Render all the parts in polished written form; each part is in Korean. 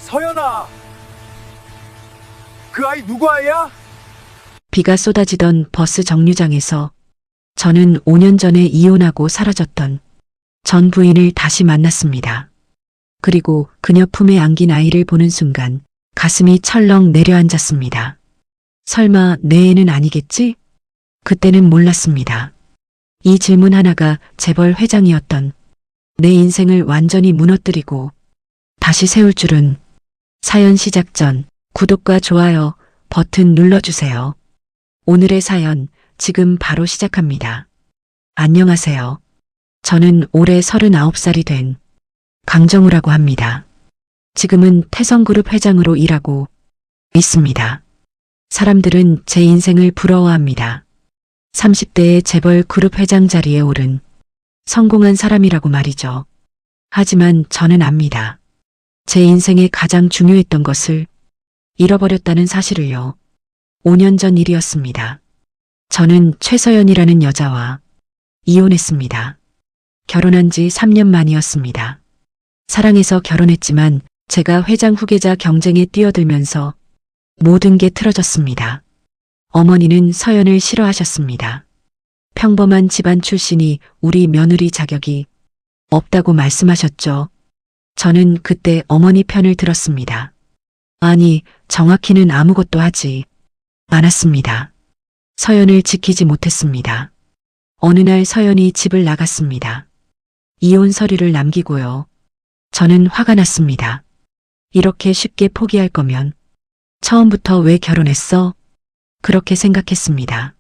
서연아, 그 아이 누구 아이야? 비가 쏟아지던 버스 정류장에서 저는 5년 전에 이혼하고 사라졌던 전 부인을 다시 만났습니다. 그리고 그녀 품에 안긴 아이를 보는 순간 가슴이 철렁 내려앉았습니다. 설마 내 애는 아니겠지? 그때는 몰랐습니다. 이 질문 하나가 재벌 회장이었던 내 인생을 완전히 무너뜨리고 다시 세울 줄은. 사연 시작 전 구독과 좋아요 버튼 눌러주세요. 오늘의 사연 지금 바로 시작합니다. 안녕하세요. 저는 올해 39살이 된 강정우라고 합니다. 지금은 태성그룹 회장으로 일하고 있습니다. 사람들은 제 인생을 부러워합니다. 30대의 재벌 그룹 회장 자리에 오른 성공한 사람이라고 말이죠. 하지만 저는 압니다. 제 인생에 가장 중요했던 것을 잃어버렸다는 사실을요. 5년 전 일이었습니다. 저는 최서연이라는 여자와 이혼했습니다. 결혼한 지 3년 만이었습니다. 사랑해서 결혼했지만 제가 회장 후계자 경쟁에 뛰어들면서 모든 게 틀어졌습니다. 어머니는 서연을 싫어하셨습니다. 평범한 집안 출신이 우리 며느리 자격이 없다고 말씀하셨죠. 저는 그때 어머니 편을 들었습니다. 아니, 정확히는 아무것도 하지 않았습니다. 서연을 지키지 못했습니다. 어느 날 서연이 집을 나갔습니다. 이혼 서류를 남기고요. 저는 화가 났습니다. 이렇게 쉽게 포기할 거면 처음부터 왜 결혼했어? 그렇게 생각했습니다.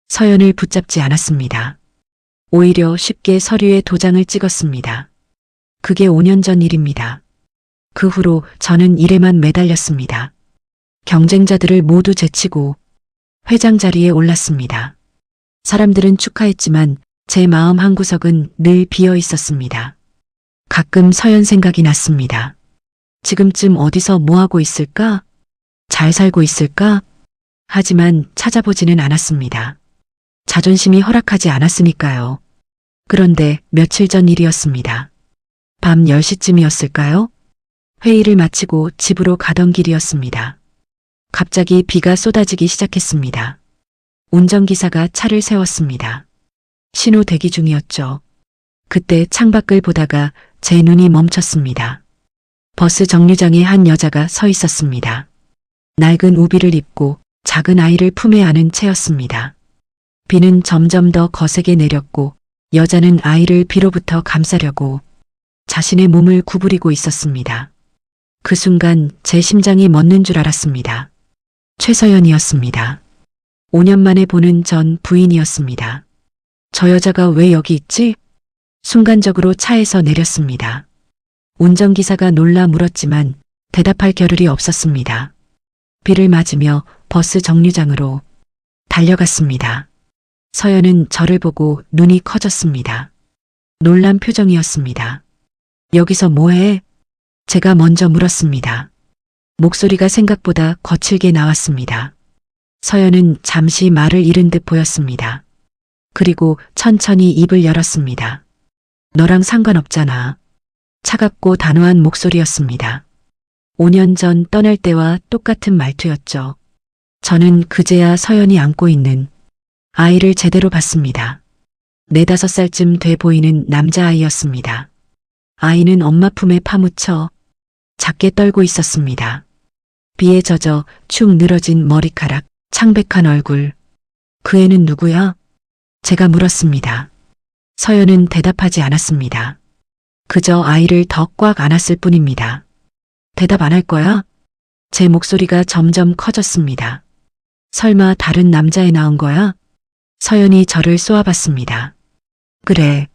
서연을 붙잡지 않았습니다. 오히려 쉽게 서류에 도장을 찍었습니다. 그게 5년 전 일입니다. 그 후로 저는 일에만 매달렸습니다. 경쟁자들을 모두 제치고 회장 자리에 올랐습니다. 사람들은 축하했지만 제 마음 한구석은 늘 비어 있었습니다. 가끔 서연 생각이 났습니다. 지금쯤 어디서 뭐하고 있을까? 잘 살고 있을까? 하지만 찾아보지는 않았습니다. 자존심이 허락하지 않았으니까요. 그런데 며칠 전 일이었습니다. 밤 10시쯤이었을까요? 회의를 마치고 집으로 가던 길이었습니다. 갑자기 비가 쏟아지기 시작했습니다. 운전기사가 차를 세웠습니다. 신호 대기 중이었죠. 그때 창밖을 보다가 제 눈이 멈췄습니다. 버스 정류장에 한 여자가 서 있었습니다. 낡은 우비를 입고 작은 아이를 품에 안은 채였습니다. 비는 점점 더 거세게 내렸고 여자는 아이를 비로부터 감싸려고 자신의 몸을 구부리고 있었습니다. 그 순간 제 심장이 멎는 줄 알았습니다. 최서연이었습니다. 5년 만에 보는 전 부인이었습니다. 저 여자가 왜 여기 있지? 순간적으로 차에서 내렸습니다. 운전기사가 놀라 물었지만 대답할 겨를이 없었습니다. 비를 맞으며 버스 정류장으로 달려갔습니다. 서연은 저를 보고 눈이 커졌습니다. 놀란 표정이었습니다. 여기서 뭐해? 제가 먼저 물었습니다. 목소리가 생각보다 거칠게 나왔습니다. 서연은 잠시 말을 잃은 듯 보였습니다. 그리고 천천히 입을 열었습니다. 너랑 상관없잖아. 차갑고 단호한 목소리였습니다. 5년 전 떠날 때와 똑같은 말투였죠. 저는 그제야 서연이 안고 있는 아이를 제대로 봤습니다. 4~5살쯤 돼 보이는 남자아이였습니다. 아이는 엄마 품에 파묻혀 작게 떨고 있었습니다. 비에 젖어 축 늘어진 머리카락, 창백한 얼굴. 그 애는 누구야? 제가 물었습니다. 서연은 대답하지 않았습니다. 그저 아이를 더 꽉 안았을 뿐입니다. 대답 안 할 거야? 제 목소리가 점점 커졌습니다. 설마 다른 남자애 낳은 거야? 서연이 저를 쏘아봤습니다. 그래.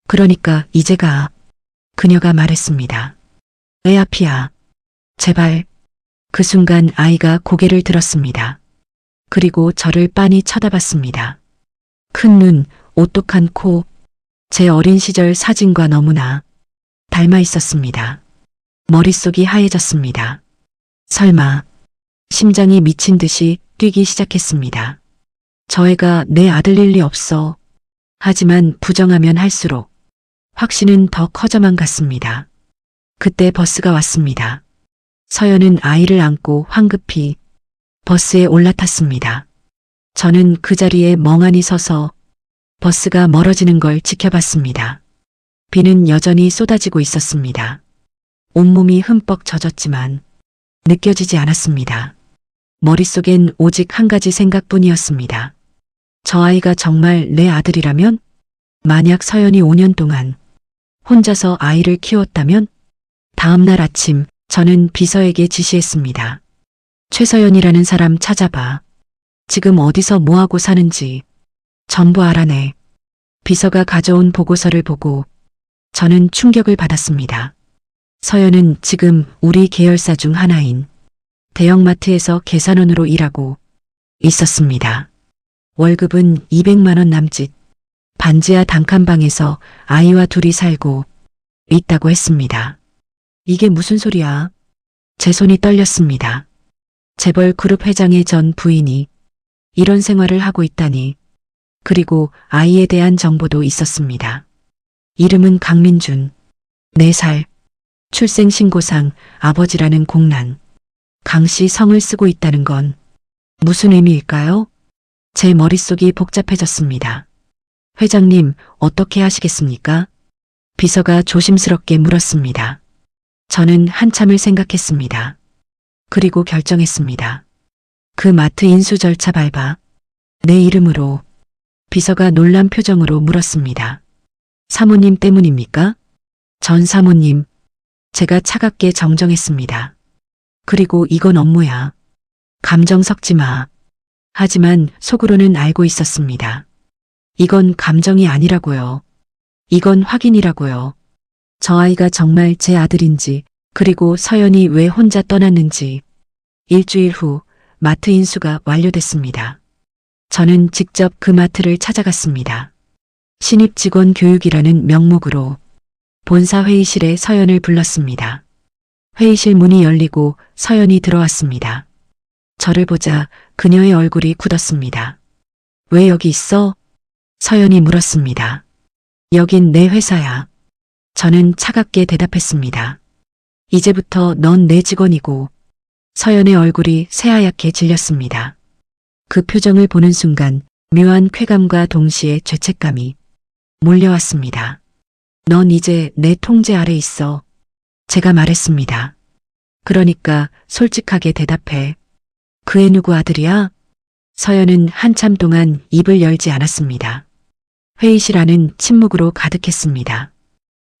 그러니까 이제 가. 그녀가 말했습니다. 애 앞이야. 제발. 그 순간 아이가 고개를 들었습니다. 그리고 저를 빤히 쳐다봤습니다. 큰 눈, 오똑한 코, 제 어린 시절 사진과 너무나 닮아 있었습니다. 머릿속이 하얘졌습니다. 설마, 심장이 미친 듯이 뛰기 시작했습니다. 저 애가 내 아들일 리 없어. 하지만 부정하면 할수록 확신은 더 커져만 갔습니다. 그때 버스가 왔습니다. 서연은 아이를 안고 황급히 버스에 올라탔습니다. 저는 그 자리에 멍하니 서서 버스가 멀어지는 걸 지켜봤습니다. 비는 여전히 쏟아지고 있었습니다. 온몸이 흠뻑 젖었지만 느껴지지 않았습니다. 머릿속엔 오직 한 가지 생각뿐이었습니다. 저 아이가 정말 내 아들이라면? 만약 서연이 5년 동안 혼자서 아이를 키웠다면? 다음 날 아침 저는 비서에게 지시했습니다. 최서연이라는 사람 찾아봐. 지금 어디서 뭐하고 사는지 전부 알아내. 비서가 가져온 보고서를 보고 저는 충격을 받았습니다. 서연은 지금 우리 계열사 중 하나인 대형마트에서 계산원으로 일하고 있었습니다. 월급은 200만 원 남짓, 반지하 단칸방에서 아이와 둘이 살고 있다고 했습니다. 이게 무슨 소리야? 제 손이 떨렸습니다. 재벌 그룹 회장의 전 부인이 이런 생활을 하고 있다니. 그리고 아이에 대한 정보도 있었습니다. 이름은 강민준, 4살, 출생신고상 아버지라는 공란, 강씨 성을 쓰고 있다는 건 무슨 의미일까요? 제 머릿속이 복잡해졌습니다. 회장님, 어떻게 하시겠습니까? 비서가 조심스럽게 물었습니다. 저는 한참을 생각했습니다. 그리고 결정했습니다. 그 마트 인수 절차 밟아 내 이름으로. 비서가 놀란 표정으로 물었습니다. 사모님 때문입니까? 전 사모님, 제가 차갑게 정정했습니다. 그리고 이건 업무야. 감정 섞지 마. 하지만 속으로는 알고 있었습니다. 이건 감정이 아니라고요. 이건 확인이라고요. 저 아이가 정말 제 아들인지, 그리고 서연이 왜 혼자 떠났는지. 일주일 후 마트 인수가 완료됐습니다. 저는 직접 그 마트를 찾아갔습니다. 신입 직원 교육이라는 명목으로 본사 회의실에 서연을 불렀습니다. 회의실 문이 열리고 서연이 들어왔습니다. 저를 보자 그녀의 얼굴이 굳었습니다. 왜 여기 있어? 서연이 물었습니다. 여긴 내 회사야. 저는 차갑게 대답했습니다. 이제부터 넌 내 직원이고. 서연의 얼굴이 새하얗게 질렸습니다. 그 표정을 보는 순간 묘한 쾌감과 동시에 죄책감이 몰려왔습니다. 넌 이제 내 통제 아래 있어. 제가 말했습니다. 그러니까 솔직하게 대답해. 그 애 누구 아들이야? 서연은 한참 동안 입을 열지 않았습니다. 회의실 안은 침묵으로 가득했습니다.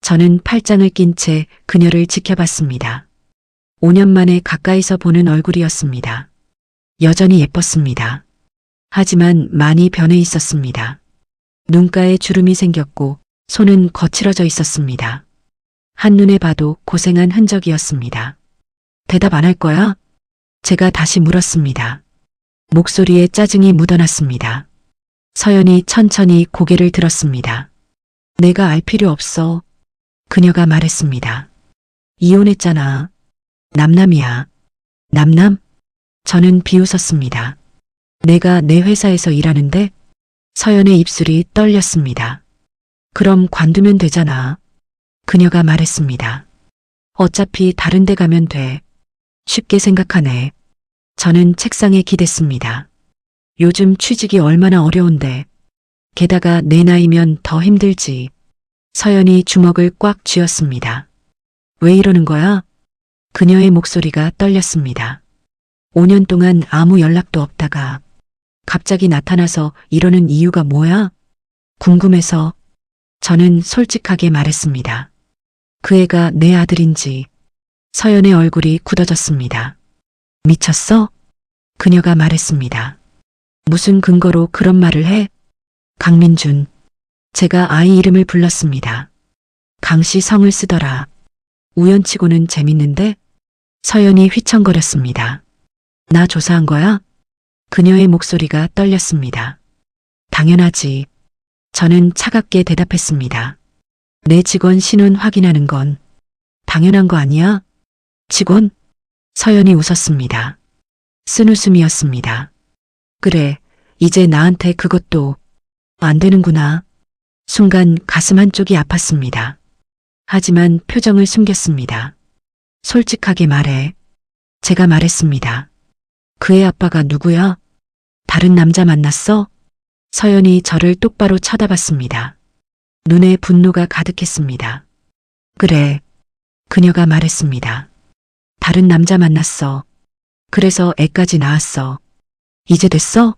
저는 팔짱을 낀 채 그녀를 지켜봤습니다. 5년 만에 가까이서 보는 얼굴이었습니다. 여전히 예뻤습니다. 하지만 많이 변해 있었습니다. 눈가에 주름이 생겼고 손은 거칠어져 있었습니다. 한눈에 봐도 고생한 흔적이었습니다. 대답 안 할 거야? 제가 다시 물었습니다. 목소리에 짜증이 묻어났습니다. 서연이 천천히 고개를 들었습니다. 내가 알 필요 없어. 그녀가 말했습니다. 이혼했잖아. 남남이야. 남남? 저는 비웃었습니다. 내가 내 회사에서 일하는데? 서연의 입술이 떨렸습니다. 그럼 관두면 되잖아. 그녀가 말했습니다. 어차피 다른 데 가면 돼. 쉽게 생각하네. 저는 책상에 기댔습니다. 요즘 취직이 얼마나 어려운데. 게다가 내 나이면 더 힘들지. 서연이 주먹을 꽉 쥐었습니다. 왜 이러는 거야? 그녀의 목소리가 떨렸습니다. 5년 동안 아무 연락도 없다가 갑자기 나타나서 이러는 이유가 뭐야? 궁금해서. 저는 솔직하게 말했습니다. 그 애가 내 아들인지. 서연의 얼굴이 굳어졌습니다. 미쳤어? 그녀가 말했습니다. 무슨 근거로 그런 말을 해? 강민준. 제가 아이 이름을 불렀습니다. 강씨 성을 쓰더라. 우연치고는 재밌는데? 서연이 휘청거렸습니다. 나 조사한 거야? 그녀의 목소리가 떨렸습니다. 당연하지. 저는 차갑게 대답했습니다. 내 직원 신원 확인하는 건 당연한 거 아니야? 직원? 서연이 웃었습니다. 쓴웃음이었습니다. 그래, 이제 나한테 그것도 안 되는구나. 순간 가슴 한쪽이 아팠습니다. 하지만 표정을 숨겼습니다. 솔직하게 말해. 제가 말했습니다. 그의 아빠가 누구야? 다른 남자 만났어? 서연이 저를 똑바로 쳐다봤습니다. 눈에 분노가 가득했습니다. 그래. 그녀가 말했습니다. 다른 남자 만났어. 그래서 애까지 낳았어. 이제 됐어?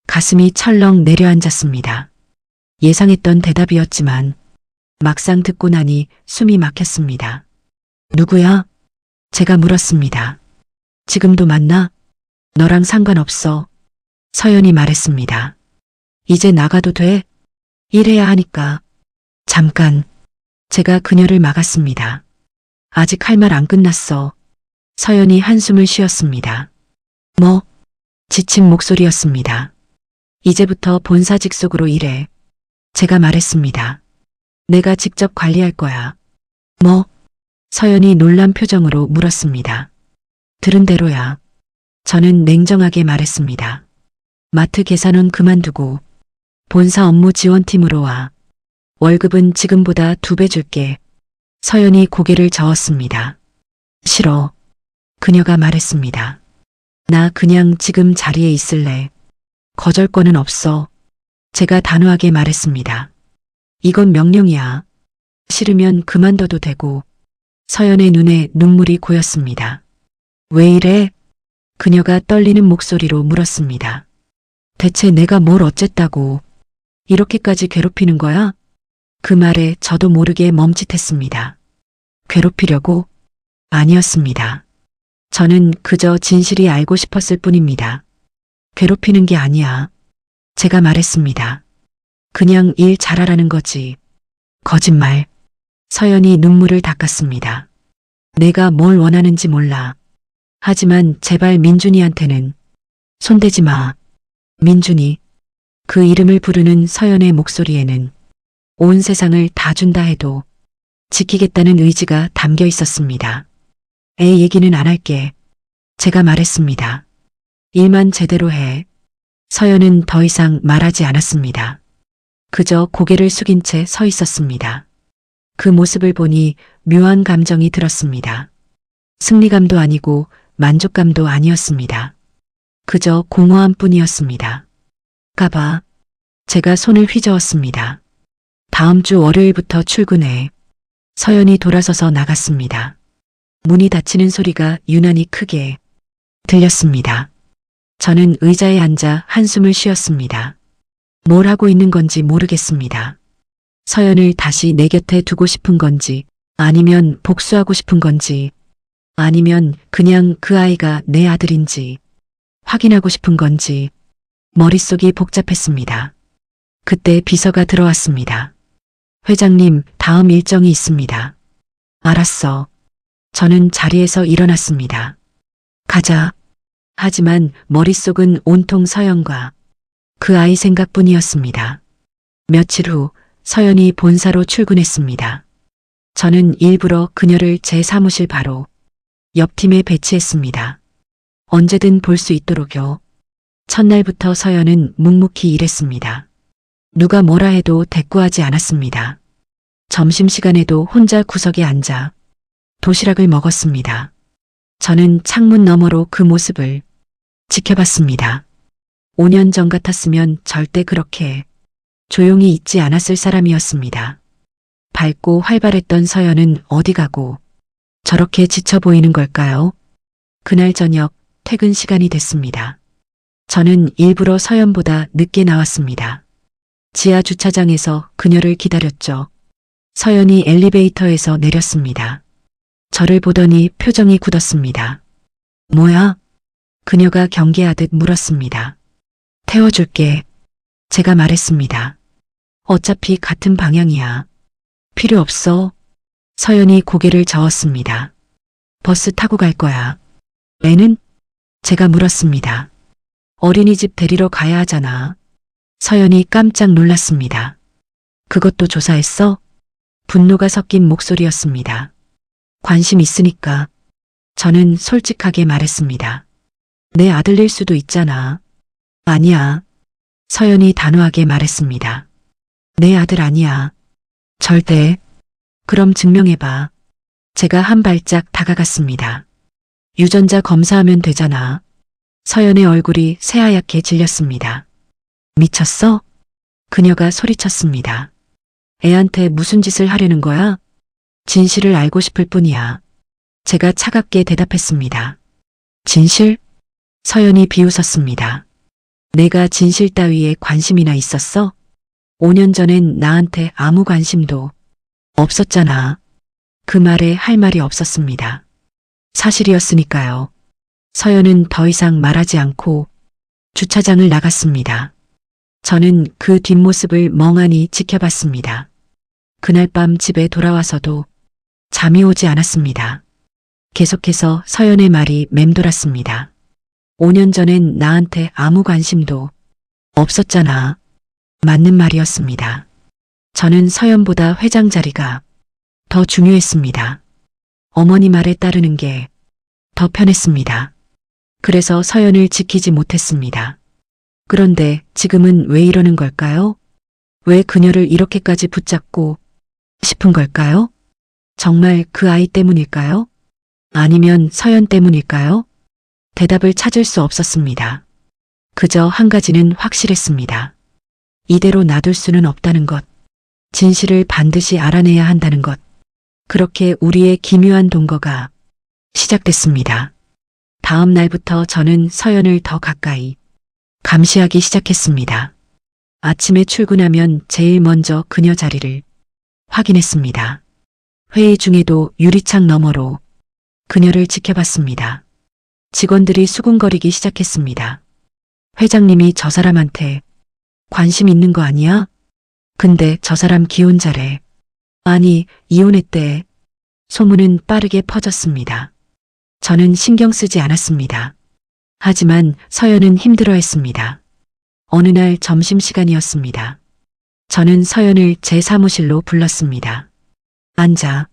가슴이 철렁 내려앉았습니다. 예상했던 대답이었지만 막상 듣고 나니 숨이 막혔습니다. 누구야? 제가 물었습니다. 지금도 만나? 너랑 상관없어. 서연이 말했습니다. 이제 나가도 돼? 일해야 하니까. 잠깐. 제가 그녀를 막았습니다. 아직 할 말 안 끝났어. 서연이 한숨을 쉬었습니다. 뭐? 지친 목소리였습니다. 이제부터 본사 직속으로 일해. 제가 말했습니다. 내가 직접 관리할 거야. 뭐? 서연이 놀란 표정으로 물었습니다. 들은 대로야. 저는 냉정하게 말했습니다. 마트 계산은 그만두고 본사 업무 지원팀으로 와. 월급은 지금보다 2배 줄게. 서연이 고개를 저었습니다. 싫어. 그녀가 말했습니다. 나 그냥 지금 자리에 있을래. 거절권은 없어. 제가 단호하게 말했습니다. 이건 명령이야. 싫으면 그만둬도 되고. 서연의 눈에 눈물이 고였습니다. 왜 이래? 그녀가 떨리는 목소리로 물었습니다. 대체 내가 뭘 어쨌다고 이렇게까지 괴롭히는 거야? 그 말에 저도 모르게 멈칫했습니다. 괴롭히려고? 아니었습니다. 저는 그저 진실이 알고 싶었을 뿐입니다. 괴롭히는 게 아니야. 제가 말했습니다. 그냥 일 잘하라는 거지. 거짓말. 서연이 눈물을 닦았습니다. 내가 뭘 원하는지 몰라. 하지만 제발 민준이한테는 손대지 마. 민준이. 그 이름을 부르는 서연의 목소리에는 온 세상을 다 준다 해도 지키겠다는 의지가 담겨 있었습니다. 애 얘기는 안 할게. 제가 말했습니다. 일만 제대로 해. 서연은 더 이상 말하지 않았습니다. 그저 고개를 숙인 채 서 있었습니다. 그 모습을 보니 묘한 감정이 들었습니다. 승리감도 아니고 만족감도 아니었습니다. 그저 공허함 뿐이었습니다. 가봐. 제가 손을 휘저었습니다. 다음 주 월요일부터 출근해. 서연이 돌아서서 나갔습니다. 문이 닫히는 소리가 유난히 크게 들렸습니다. 저는 의자에 앉아 한숨을 쉬었습니다. 뭘 하고 있는 건지 모르겠습니다. 서연을 다시 내 곁에 두고 싶은 건지, 아니면 복수하고 싶은 건지, 아니면 그냥 그 아이가 내 아들인지 확인하고 싶은 건지 머릿속이 복잡했습니다. 그때 비서가 들어왔습니다. 회장님, 다음 일정이 있습니다. 알았어. 저는 자리에서 일어났습니다. 가자. 하지만 머릿속은 온통 서연과 그 아이 생각뿐이었습니다. 며칠 후 서연이 본사로 출근했습니다. 저는 일부러 그녀를 제 사무실 바로 옆 팀에 배치했습니다. 언제든 볼 수 있도록요. 첫날부터 서연은 묵묵히 일했습니다. 누가 뭐라 해도 대꾸하지 않았습니다. 점심시간에도 혼자 구석에 앉아 도시락을 먹었습니다. 저는 창문 너머로 그 모습을 지켜봤습니다. 5년 전 같았으면 절대 그렇게 조용히 있지 않았을 사람이었습니다. 밝고 활발했던 서연은 어디 가고 저렇게 지쳐 보이는 걸까요? 그날 저녁 퇴근 시간이 됐습니다. 저는 일부러 서연보다 늦게 나왔습니다. 지하 주차장에서 그녀를 기다렸죠. 서연이 엘리베이터에서 내렸습니다. 저를 보더니 표정이 굳었습니다. 뭐야? 그녀가 경계하듯 물었습니다. 태워줄게. 제가 말했습니다. 어차피 같은 방향이야. 필요 없어. 서연이 고개를 저었습니다. 버스 타고 갈 거야. 애는? 제가 물었습니다. 어린이집 데리러 가야 하잖아. 서연이 깜짝 놀랐습니다. 그것도 조사했어? 분노가 섞인 목소리였습니다. 관심 있으니까. 저는 솔직하게 말했습니다. 내 아들일 수도 있잖아. 아니야. 서연이 단호하게 말했습니다. 내 아들 아니야. 절대. 그럼 증명해봐. 제가 한 발짝 다가갔습니다. 유전자 검사하면 되잖아. 서연의 얼굴이 새하얗게 질렸습니다. 미쳤어? 그녀가 소리쳤습니다. 애한테 무슨 짓을 하려는 거야? 진실을 알고 싶을 뿐이야. 제가 차갑게 대답했습니다. 진실? 서연이 비웃었습니다. 내가 진실 따위에 관심이나 있었어? 5년 전엔 나한테 아무 관심도 없었잖아. 그 말에 할 말이 없었습니다. 사실이었으니까요. 서연은 더 이상 말하지 않고 주차장을 나갔습니다. 저는 그 뒷모습을 멍하니 지켜봤습니다. 그날 밤 집에 돌아와서도 잠이 오지 않았습니다. 계속해서 서연의 말이 맴돌았습니다. 5년 전엔 나한테 아무 관심도 없었잖아. 맞는 말이었습니다. 저는 서연보다 회장 자리가 더 중요했습니다. 어머니 말에 따르는 게 더 편했습니다. 그래서 서연을 지키지 못했습니다. 그런데 지금은 왜 이러는 걸까요? 왜 그녀를 이렇게까지 붙잡고 싶은 걸까요? 정말 그 아이 때문일까요? 아니면 서연 때문일까요? 대답을 찾을 수 없었습니다. 그저 한 가지는 확실했습니다. 이대로 놔둘 수는 없다는 것. 진실을 반드시 알아내야 한다는 것. 그렇게 우리의 기묘한 동거가 시작됐습니다. 다음 날부터 저는 서연을 더 가까이 감시하기 시작했습니다. 아침에 출근하면 제일 먼저 그녀 자리를 확인했습니다. 회의 중에도 유리창 너머로 그녀를 지켜봤습니다. 직원들이 수군거리기 시작했습니다. 회장님이 저 사람한테 관심 있는 거 아니야? 근데 저 사람 기혼자래. 아니, 이혼했대. 소문은 빠르게 퍼졌습니다. 저는 신경 쓰지 않았습니다. 하지만 서연은 힘들어했습니다. 어느 날 점심시간이었습니다. 저는 서연을 제 사무실로 불렀습니다. 앉아.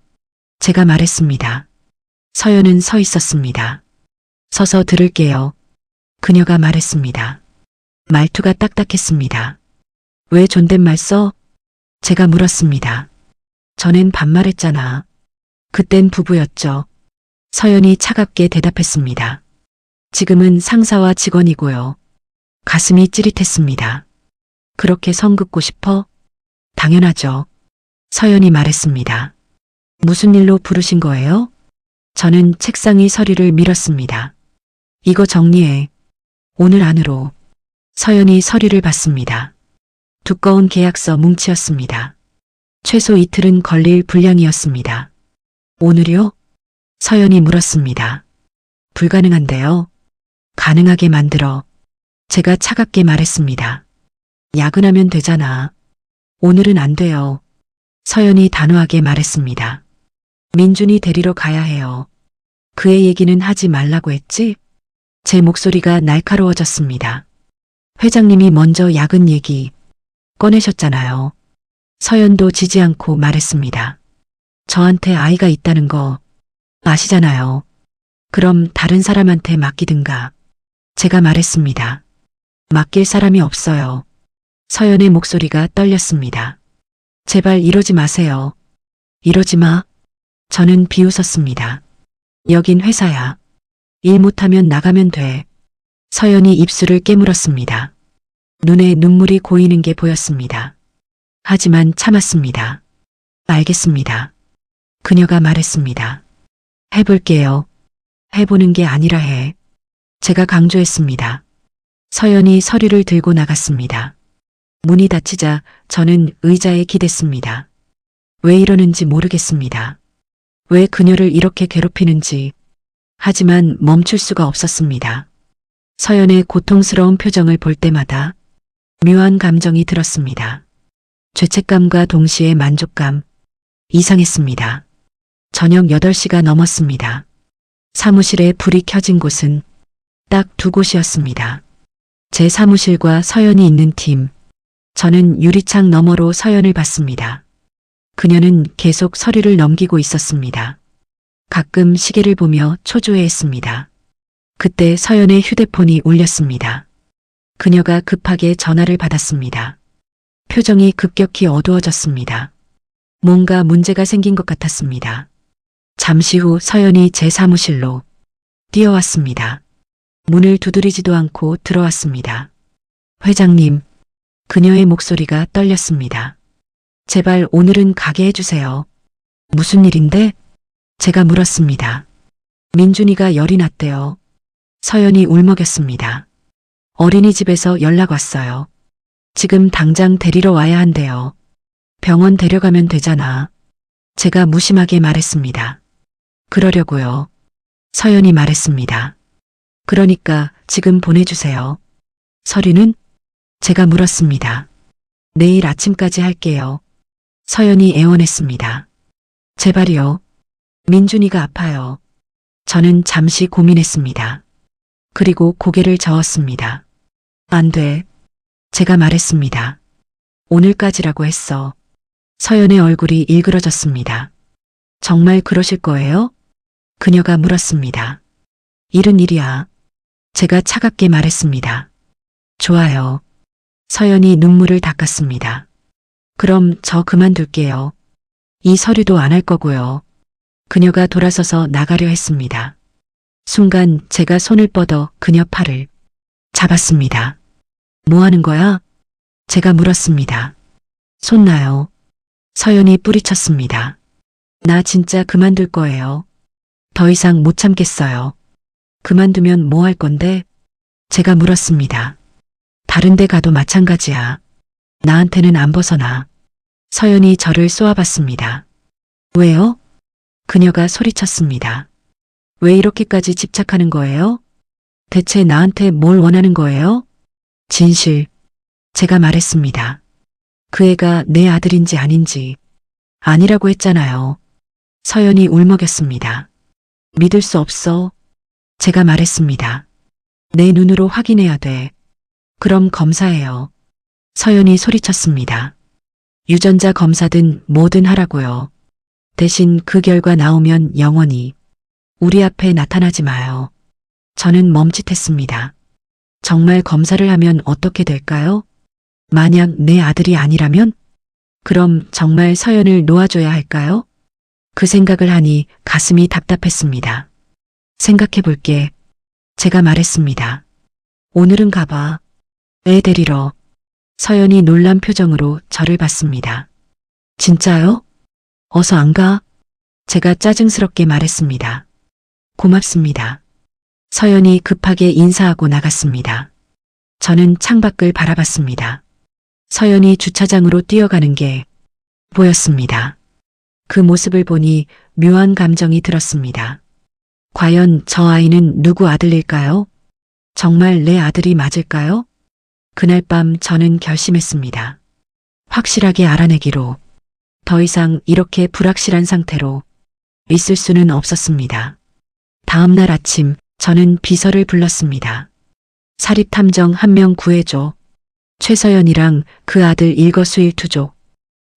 제가 말했습니다. 서연은 서 있었습니다. 서서 들을게요. 그녀가 말했습니다. 말투가 딱딱했습니다. 왜 존댓말 써? 제가 물었습니다. 전엔 반말했잖아. 그땐 부부였죠. 서연이 차갑게 대답했습니다. 지금은 상사와 직원이고요. 가슴이 찌릿했습니다. 그렇게 선 긋고 싶어? 당연하죠. 서연이 말했습니다. 무슨 일로 부르신 거예요? 저는 책상 위 서류를 밀었습니다. 이거 정리해. 오늘 안으로. 서연이 서류를 받습니다. 두꺼운 계약서 뭉치였습니다. 최소 이틀은 걸릴 분량이었습니다. 오늘요? 서연이 물었습니다. 불가능한데요. 가능하게 만들어. 제가 차갑게 말했습니다. 야근하면 되잖아. 오늘은 안 돼요. 서연이 단호하게 말했습니다. 민준이 데리러 가야 해요. 그의 얘기는 하지 말라고 했지? 제 목소리가 날카로워졌습니다. 회장님이 먼저 야근 얘기 꺼내셨잖아요. 서연도 지지 않고 말했습니다. 저한테 아이가 있다는 거 아시잖아요. 그럼 다른 사람한테 맡기든가. 제가 말했습니다. 맡길 사람이 없어요. 서연의 목소리가 떨렸습니다. 제발 이러지 마세요. 이러지 마. 저는 비웃었습니다. 여긴 회사야. 일 못하면 나가면 돼. 서연이 입술을 깨물었습니다. 눈에 눈물이 고이는 게 보였습니다. 하지만 참았습니다. 알겠습니다. 그녀가 말했습니다. 해볼게요. 해보는 게 아니라 해. 제가 강조했습니다. 서연이 서류를 들고 나갔습니다. 문이 닫히자 저는 의자에 기댔습니다. 왜 이러는지 모르겠습니다. 왜 그녀를 이렇게 괴롭히는지. 하지만 멈출 수가 없었습니다. 서연의 고통스러운 표정을 볼 때마다 묘한 감정이 들었습니다. 죄책감과 동시에 만족감. 이상했습니다. 저녁 8시가 넘었습니다. 사무실에 불이 켜진 곳은 딱 두 곳이었습니다. 제 사무실과 서연이 있는 팀. 저는 유리창 너머로 서연을 봤습니다. 그녀는 계속 서류를 넘기고 있었습니다. 가끔 시계를 보며 초조해했습니다. 그때 서연의 휴대폰이 울렸습니다. 그녀가 급하게 전화를 받았습니다. 표정이 급격히 어두워졌습니다. 뭔가 문제가 생긴 것 같았습니다. 잠시 후 서연이 제 사무실로 뛰어왔습니다. 문을 두드리지도 않고 들어왔습니다. 회장님, 그녀의 목소리가 떨렸습니다. 제발 오늘은 가게 해주세요. 무슨 일인데? 제가 물었습니다. 민준이가 열이 났대요. 서연이 울먹였습니다. 어린이집에서 연락 왔어요. 지금 당장 데리러 와야 한대요. 병원 데려가면 되잖아. 제가 무심하게 말했습니다. 그러려고요. 서연이 말했습니다. 그러니까 지금 보내주세요. 서류는? 제가 물었습니다. 내일 아침까지 할게요. 서연이 애원했습니다. 제발이요. 민준이가 아파요. 저는 잠시 고민했습니다. 그리고 고개를 저었습니다. 안 돼. 제가 말했습니다. 오늘까지라고 했어. 서연의 얼굴이 일그러졌습니다. 정말 그러실 거예요? 그녀가 물었습니다. 일은 일이야. 제가 차갑게 말했습니다. 좋아요. 서연이 눈물을 닦았습니다. 그럼 저 그만둘게요. 이 서류도 안 할 거고요. 그녀가 돌아서서 나가려 했습니다. 순간 제가 손을 뻗어 그녀 팔을 잡았습니다. 뭐 하는 거야? 제가 물었습니다. 손 놔요. 서연이 뿌리쳤습니다. 나 진짜 그만둘 거예요. 더 이상 못 참겠어요. 그만두면 뭐 할 건데? 제가 물었습니다. 다른 데 가도 마찬가지야. 나한테는 안 벗어나. 서연이 저를 쏘아봤습니다. 왜요? 그녀가 소리쳤습니다. 왜 이렇게까지 집착하는 거예요? 대체 나한테 뭘 원하는 거예요? 진실. 제가 말했습니다. 그 애가 내 아들인지 아닌지. 아니라고 했잖아요. 서연이 울먹였습니다. 믿을 수 없어. 제가 말했습니다. 내 눈으로 확인해야 돼. 그럼 검사해요. 서연이 소리쳤습니다. 유전자 검사든 뭐든 하라고요. 대신 그 결과 나오면 영원히 우리 앞에 나타나지 마요. 저는 멈칫했습니다. 정말 검사를 하면 어떻게 될까요? 만약 내 아들이 아니라면? 그럼 정말 서연을 놓아줘야 할까요? 그 생각을 하니 가슴이 답답했습니다. 생각해 볼게. 제가 말했습니다. 오늘은 가봐. 애 데리러. 서연이 놀란 표정으로 저를 봤습니다. 진짜요? 어서 안 가? 제가 짜증스럽게 말했습니다. 고맙습니다. 서연이 급하게 인사하고 나갔습니다. 저는 창밖을 바라봤습니다. 서연이 주차장으로 뛰어가는 게 보였습니다. 그 모습을 보니 묘한 감정이 들었습니다. 과연 저 아이는 누구 아들일까요? 정말 내 아들이 맞을까요? 그날 밤 저는 결심했습니다. 확실하게 알아내기로. 더 이상 이렇게 불확실한 상태로 있을 수는 없었습니다. 다음 날 아침 저는 비서를 불렀습니다. 사립탐정 한 명 구해줘. 최서연이랑 그 아들 일거수일투족.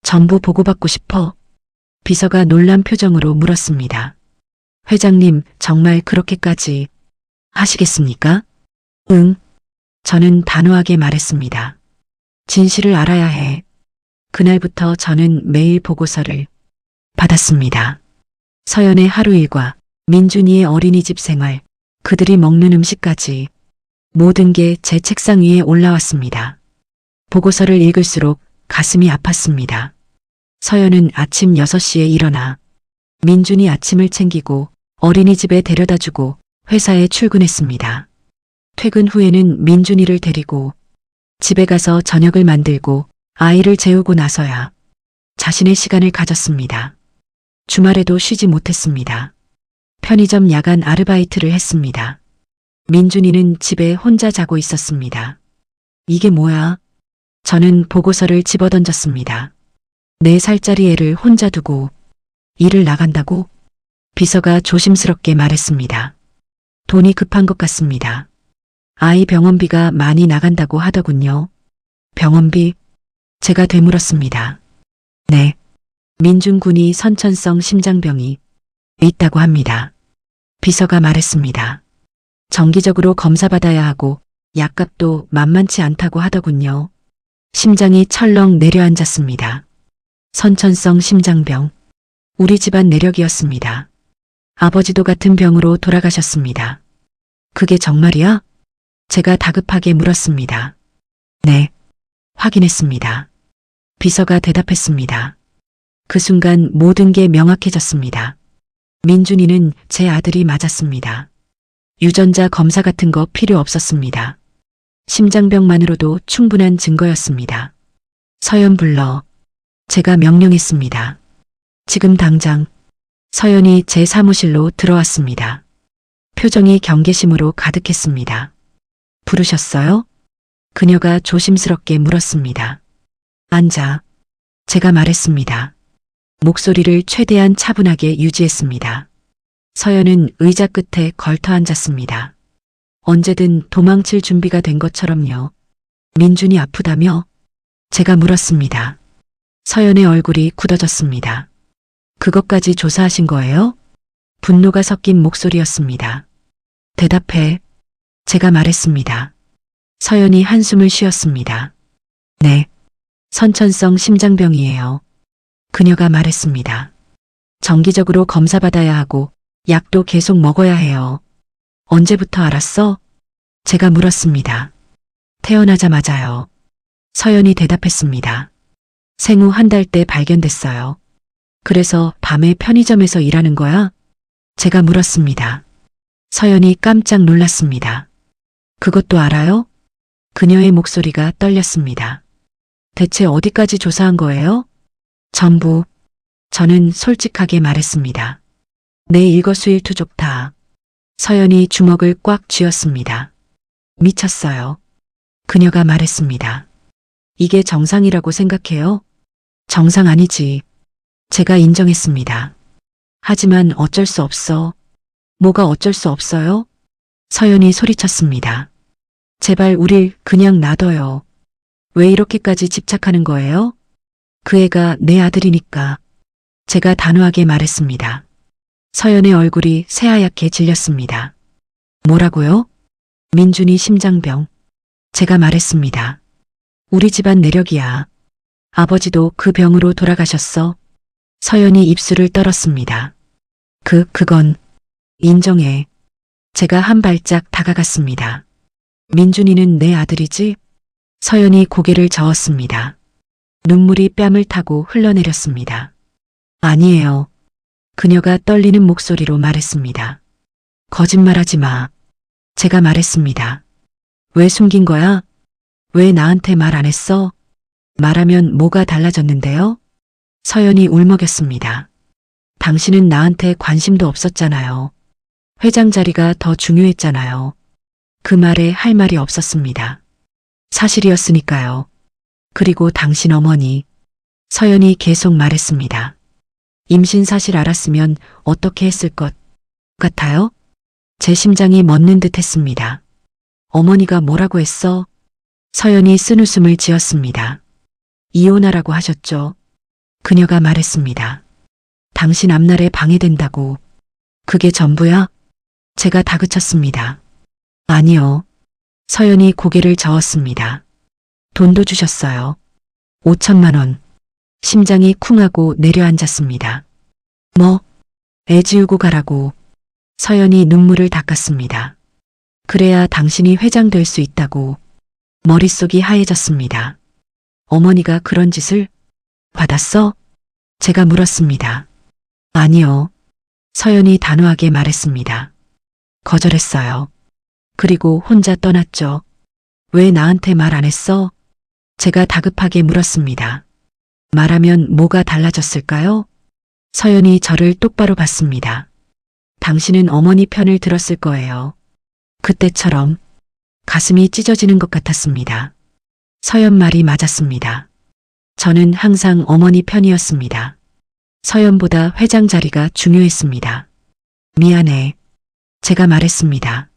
전부 보고받고 싶어. 비서가 놀란 표정으로 물었습니다. 회장님, 정말 그렇게까지 하시겠습니까? 응. 저는 단호하게 말했습니다. 진실을 알아야 해. 그날부터 저는 매일 보고서를 받았습니다. 서연의 하루 일과 민준이의 어린이집 생활, 그들이 먹는 음식까지 모든 게 제 책상 위에 올라왔습니다. 보고서를 읽을수록 가슴이 아팠습니다. 서연은 아침 6시에 일어나 민준이 아침을 챙기고 어린이집에 데려다주고 회사에 출근했습니다. 퇴근 후에는 민준이를 데리고 집에 가서 저녁을 만들고 아이를 재우고 나서야 자신의 시간을 가졌습니다. 주말에도 쉬지 못했습니다. 편의점 야간 아르바이트를 했습니다. 민준이는 집에 혼자 자고 있었습니다. 이게 뭐야? 저는 보고서를 집어던졌습니다. 4살짜리 애를 혼자 두고 일을 나간다고? 비서가 조심스럽게 말했습니다. 돈이 급한 것 같습니다. 아이 병원비가 많이 나간다고 하더군요. 병원비? 제가 되물었습니다. 네. 민준 군이 선천성 심장병이 있다고 합니다. 비서가 말했습니다. 정기적으로 검사받아야 하고 약값도 만만치 않다고 하더군요. 심장이 철렁 내려앉았습니다. 선천성 심장병. 우리 집안 내력이었습니다. 아버지도 같은 병으로 돌아가셨습니다. 그게 정말이야? 제가 다급하게 물었습니다. 네, 확인했습니다. 비서가 대답했습니다. 그 순간 모든 게 명확해졌습니다. 민준이는 제 아들이 맞았습니다. 유전자 검사 같은 거 필요 없었습니다. 심장병만으로도 충분한 증거였습니다. 서연 불러. 제가 명령했습니다. 지금 당장. 서연이 제 사무실로 들어왔습니다. 표정이 경계심으로 가득했습니다. 부르셨어요? 그녀가 조심스럽게 물었습니다. 앉아. 제가 말했습니다. 목소리를 최대한 차분하게 유지했습니다. 서연은 의자 끝에 걸터 앉았습니다. 언제든 도망칠 준비가 된 것처럼요. 민준이 아프다며? 제가 물었습니다. 서연의 얼굴이 굳어졌습니다. 그것까지 조사하신 거예요? 분노가 섞인 목소리였습니다. 대답해. 제가 말했습니다. 서연이 한숨을 쉬었습니다. 네. 선천성 심장병이에요. 그녀가 말했습니다. 정기적으로 검사받아야 하고 약도 계속 먹어야 해요. 언제부터 알았어? 제가 물었습니다. 태어나자마자요. 서연이 대답했습니다. 생후 한 달 때 발견됐어요. 그래서 밤에 편의점에서 일하는 거야? 제가 물었습니다. 서연이 깜짝 놀랐습니다. 그것도 알아요? 그녀의 목소리가 떨렸습니다. 대체 어디까지 조사한 거예요? 전부. 저는 솔직하게 말했습니다. 내 일거수일투족 다. 서연이 주먹을 꽉 쥐었습니다. 미쳤어요. 그녀가 말했습니다. 이게 정상이라고 생각해요? 정상 아니지. 제가 인정했습니다. 하지만 어쩔 수 없어. 뭐가 어쩔 수 없어요? 서연이 소리쳤습니다. 제발 우릴 그냥 놔둬요. 왜 이렇게까지 집착하는 거예요? 그 애가 내 아들이니까. 제가 단호하게 말했습니다. 서연의 얼굴이 새하얗게 질렸습니다. 뭐라고요? 민준이 심장병. 제가 말했습니다. 우리 집안 내력이야. 아버지도 그 병으로 돌아가셨어. 서연이 입술을 떨었습니다. 그건 인정해. 제가 한 발짝 다가갔습니다. 민준이는 내 아들이지? 서연이 고개를 저었습니다. 눈물이 뺨을 타고 흘러내렸습니다. 아니에요. 그녀가 떨리는 목소리로 말했습니다. 거짓말하지 마. 제가 말했습니다. 왜 숨긴 거야? 왜 나한테 말 안 했어? 말하면 뭐가 달라졌는데요? 서연이 울먹였습니다. 당신은 나한테 관심도 없었잖아요. 회장 자리가 더 중요했잖아요. 그 말에 할 말이 없었습니다. 사실이었으니까요. 그리고 당신 어머니. 서연이 계속 말했습니다. 임신 사실 알았으면 어떻게 했을 것 같아요? 제 심장이 멎는 듯 했습니다. 어머니가 뭐라고 했어? 서연이 쓴웃음을 지었습니다. 이혼하라고 하셨죠? 그녀가 말했습니다. 당신 앞날에 방해된다고. 그게 전부야? 제가 다그쳤습니다. 아니요. 서연이 고개를 저었습니다. 돈도 주셨어요. 5천만 원. 심장이 쿵하고 내려앉았습니다. 뭐? 애 지우고 가라고. 서연이 눈물을 닦았습니다. 그래야 당신이 회장 될 수 있다고. 머릿속이 하얘졌습니다. 어머니가 그런 짓을 받았어? 제가 물었습니다. 아니요. 서연이 단호하게 말했습니다. 거절했어요. 그리고 혼자 떠났죠. 왜 나한테 말 안 했어? 제가 다급하게 물었습니다. 말하면 뭐가 달라졌을까요? 서연이 저를 똑바로 봤습니다. 당신은 어머니 편을 들었을 거예요. 그때처럼 가슴이 찢어지는 것 같았습니다. 서연 말이 맞았습니다. 저는 항상 어머니 편이었습니다. 서연보다 회장 자리가 중요했습니다. 미안해. 제가 말했습니다.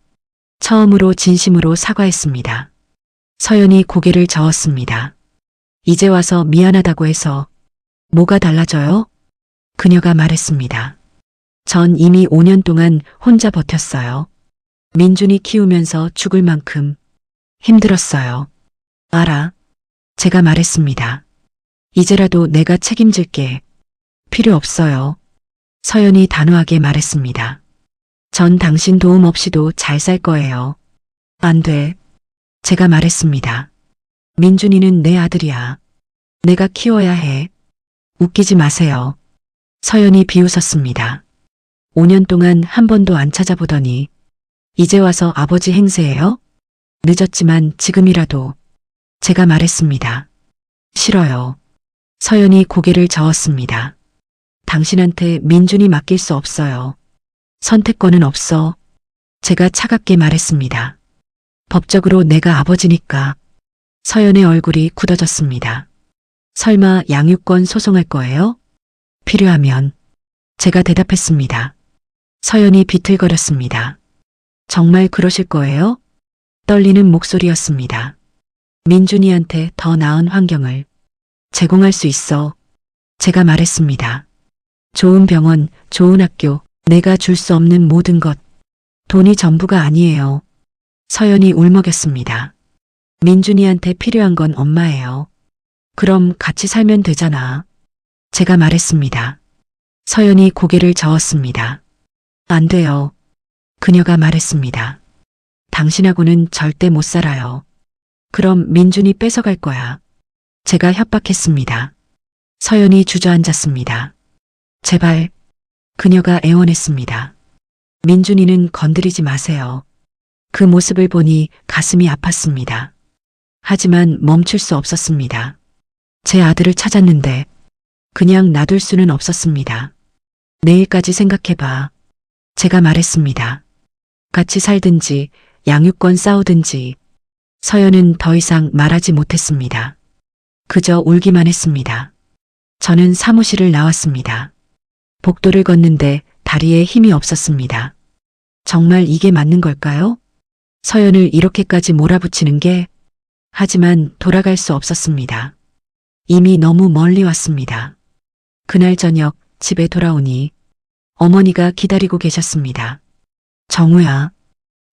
처음으로 진심으로 사과했습니다. 서연이 고개를 저었습니다. 이제 와서 미안하다고 해서 뭐가 달라져요? 그녀가 말했습니다. 전 이미 5년 동안 혼자 버텼어요. 민준이 키우면서 죽을 만큼 힘들었어요. 알아. 제가 말했습니다. 이제라도 내가 책임질게. 필요 없어요. 서연이 단호하게 말했습니다. 전 당신 도움 없이도 잘 살 거예요. 안 돼. 제가 말했습니다. 민준이는 내 아들이야. 내가 키워야 해. 웃기지 마세요. 서연이 비웃었습니다. 5년 동안 한 번도 안 찾아보더니 이제 와서 아버지 행세예요? 늦었지만 지금이라도. 제가 말했습니다. 싫어요. 서연이 고개를 저었습니다. 당신한테 민준이 맡길 수 없어요. 선택권은 없어. 제가 차갑게 말했습니다. 법적으로 내가 아버지니까. 서연의 얼굴이 굳어졌습니다. 설마 양육권 소송할 거예요? 필요하면. 제가 대답했습니다. 서연이 비틀거렸습니다. 정말 그러실 거예요? 떨리는 목소리였습니다. 민준이한테 더 나은 환경을 제공할 수 있어. 제가 말했습니다. 좋은 병원, 좋은 학교, 내가 줄 수 없는 모든 것. 돈이 전부가 아니에요. 서연이 울먹였습니다. 민준이한테 필요한 건 엄마예요. 그럼 같이 살면 되잖아. 제가 말했습니다. 서연이 고개를 저었습니다. 안 돼요. 그녀가 말했습니다. 당신하고는 절대 못 살아요. 그럼 민준이 뺏어갈 거야. 제가 협박했습니다. 서연이 주저앉았습니다. 제발. 그녀가 애원했습니다. 민준이는 건드리지 마세요. 그 모습을 보니 가슴이 아팠습니다. 하지만 멈출 수 없었습니다. 제 아들을 찾았는데 그냥 놔둘 수는 없었습니다. 내일까지 생각해봐. 제가 말했습니다. 같이 살든지 양육권 싸우든지. 서연은 더 이상 말하지 못했습니다. 그저 울기만 했습니다. 저는 사무실을 나왔습니다. 복도를 걷는데 다리에 힘이 없었습니다. 정말 이게 맞는 걸까요? 서연을 이렇게까지 몰아붙이는 게. 하지만 돌아갈 수 없었습니다. 이미 너무 멀리 왔습니다. 그날 저녁 집에 돌아오니 어머니가 기다리고 계셨습니다. 정우야.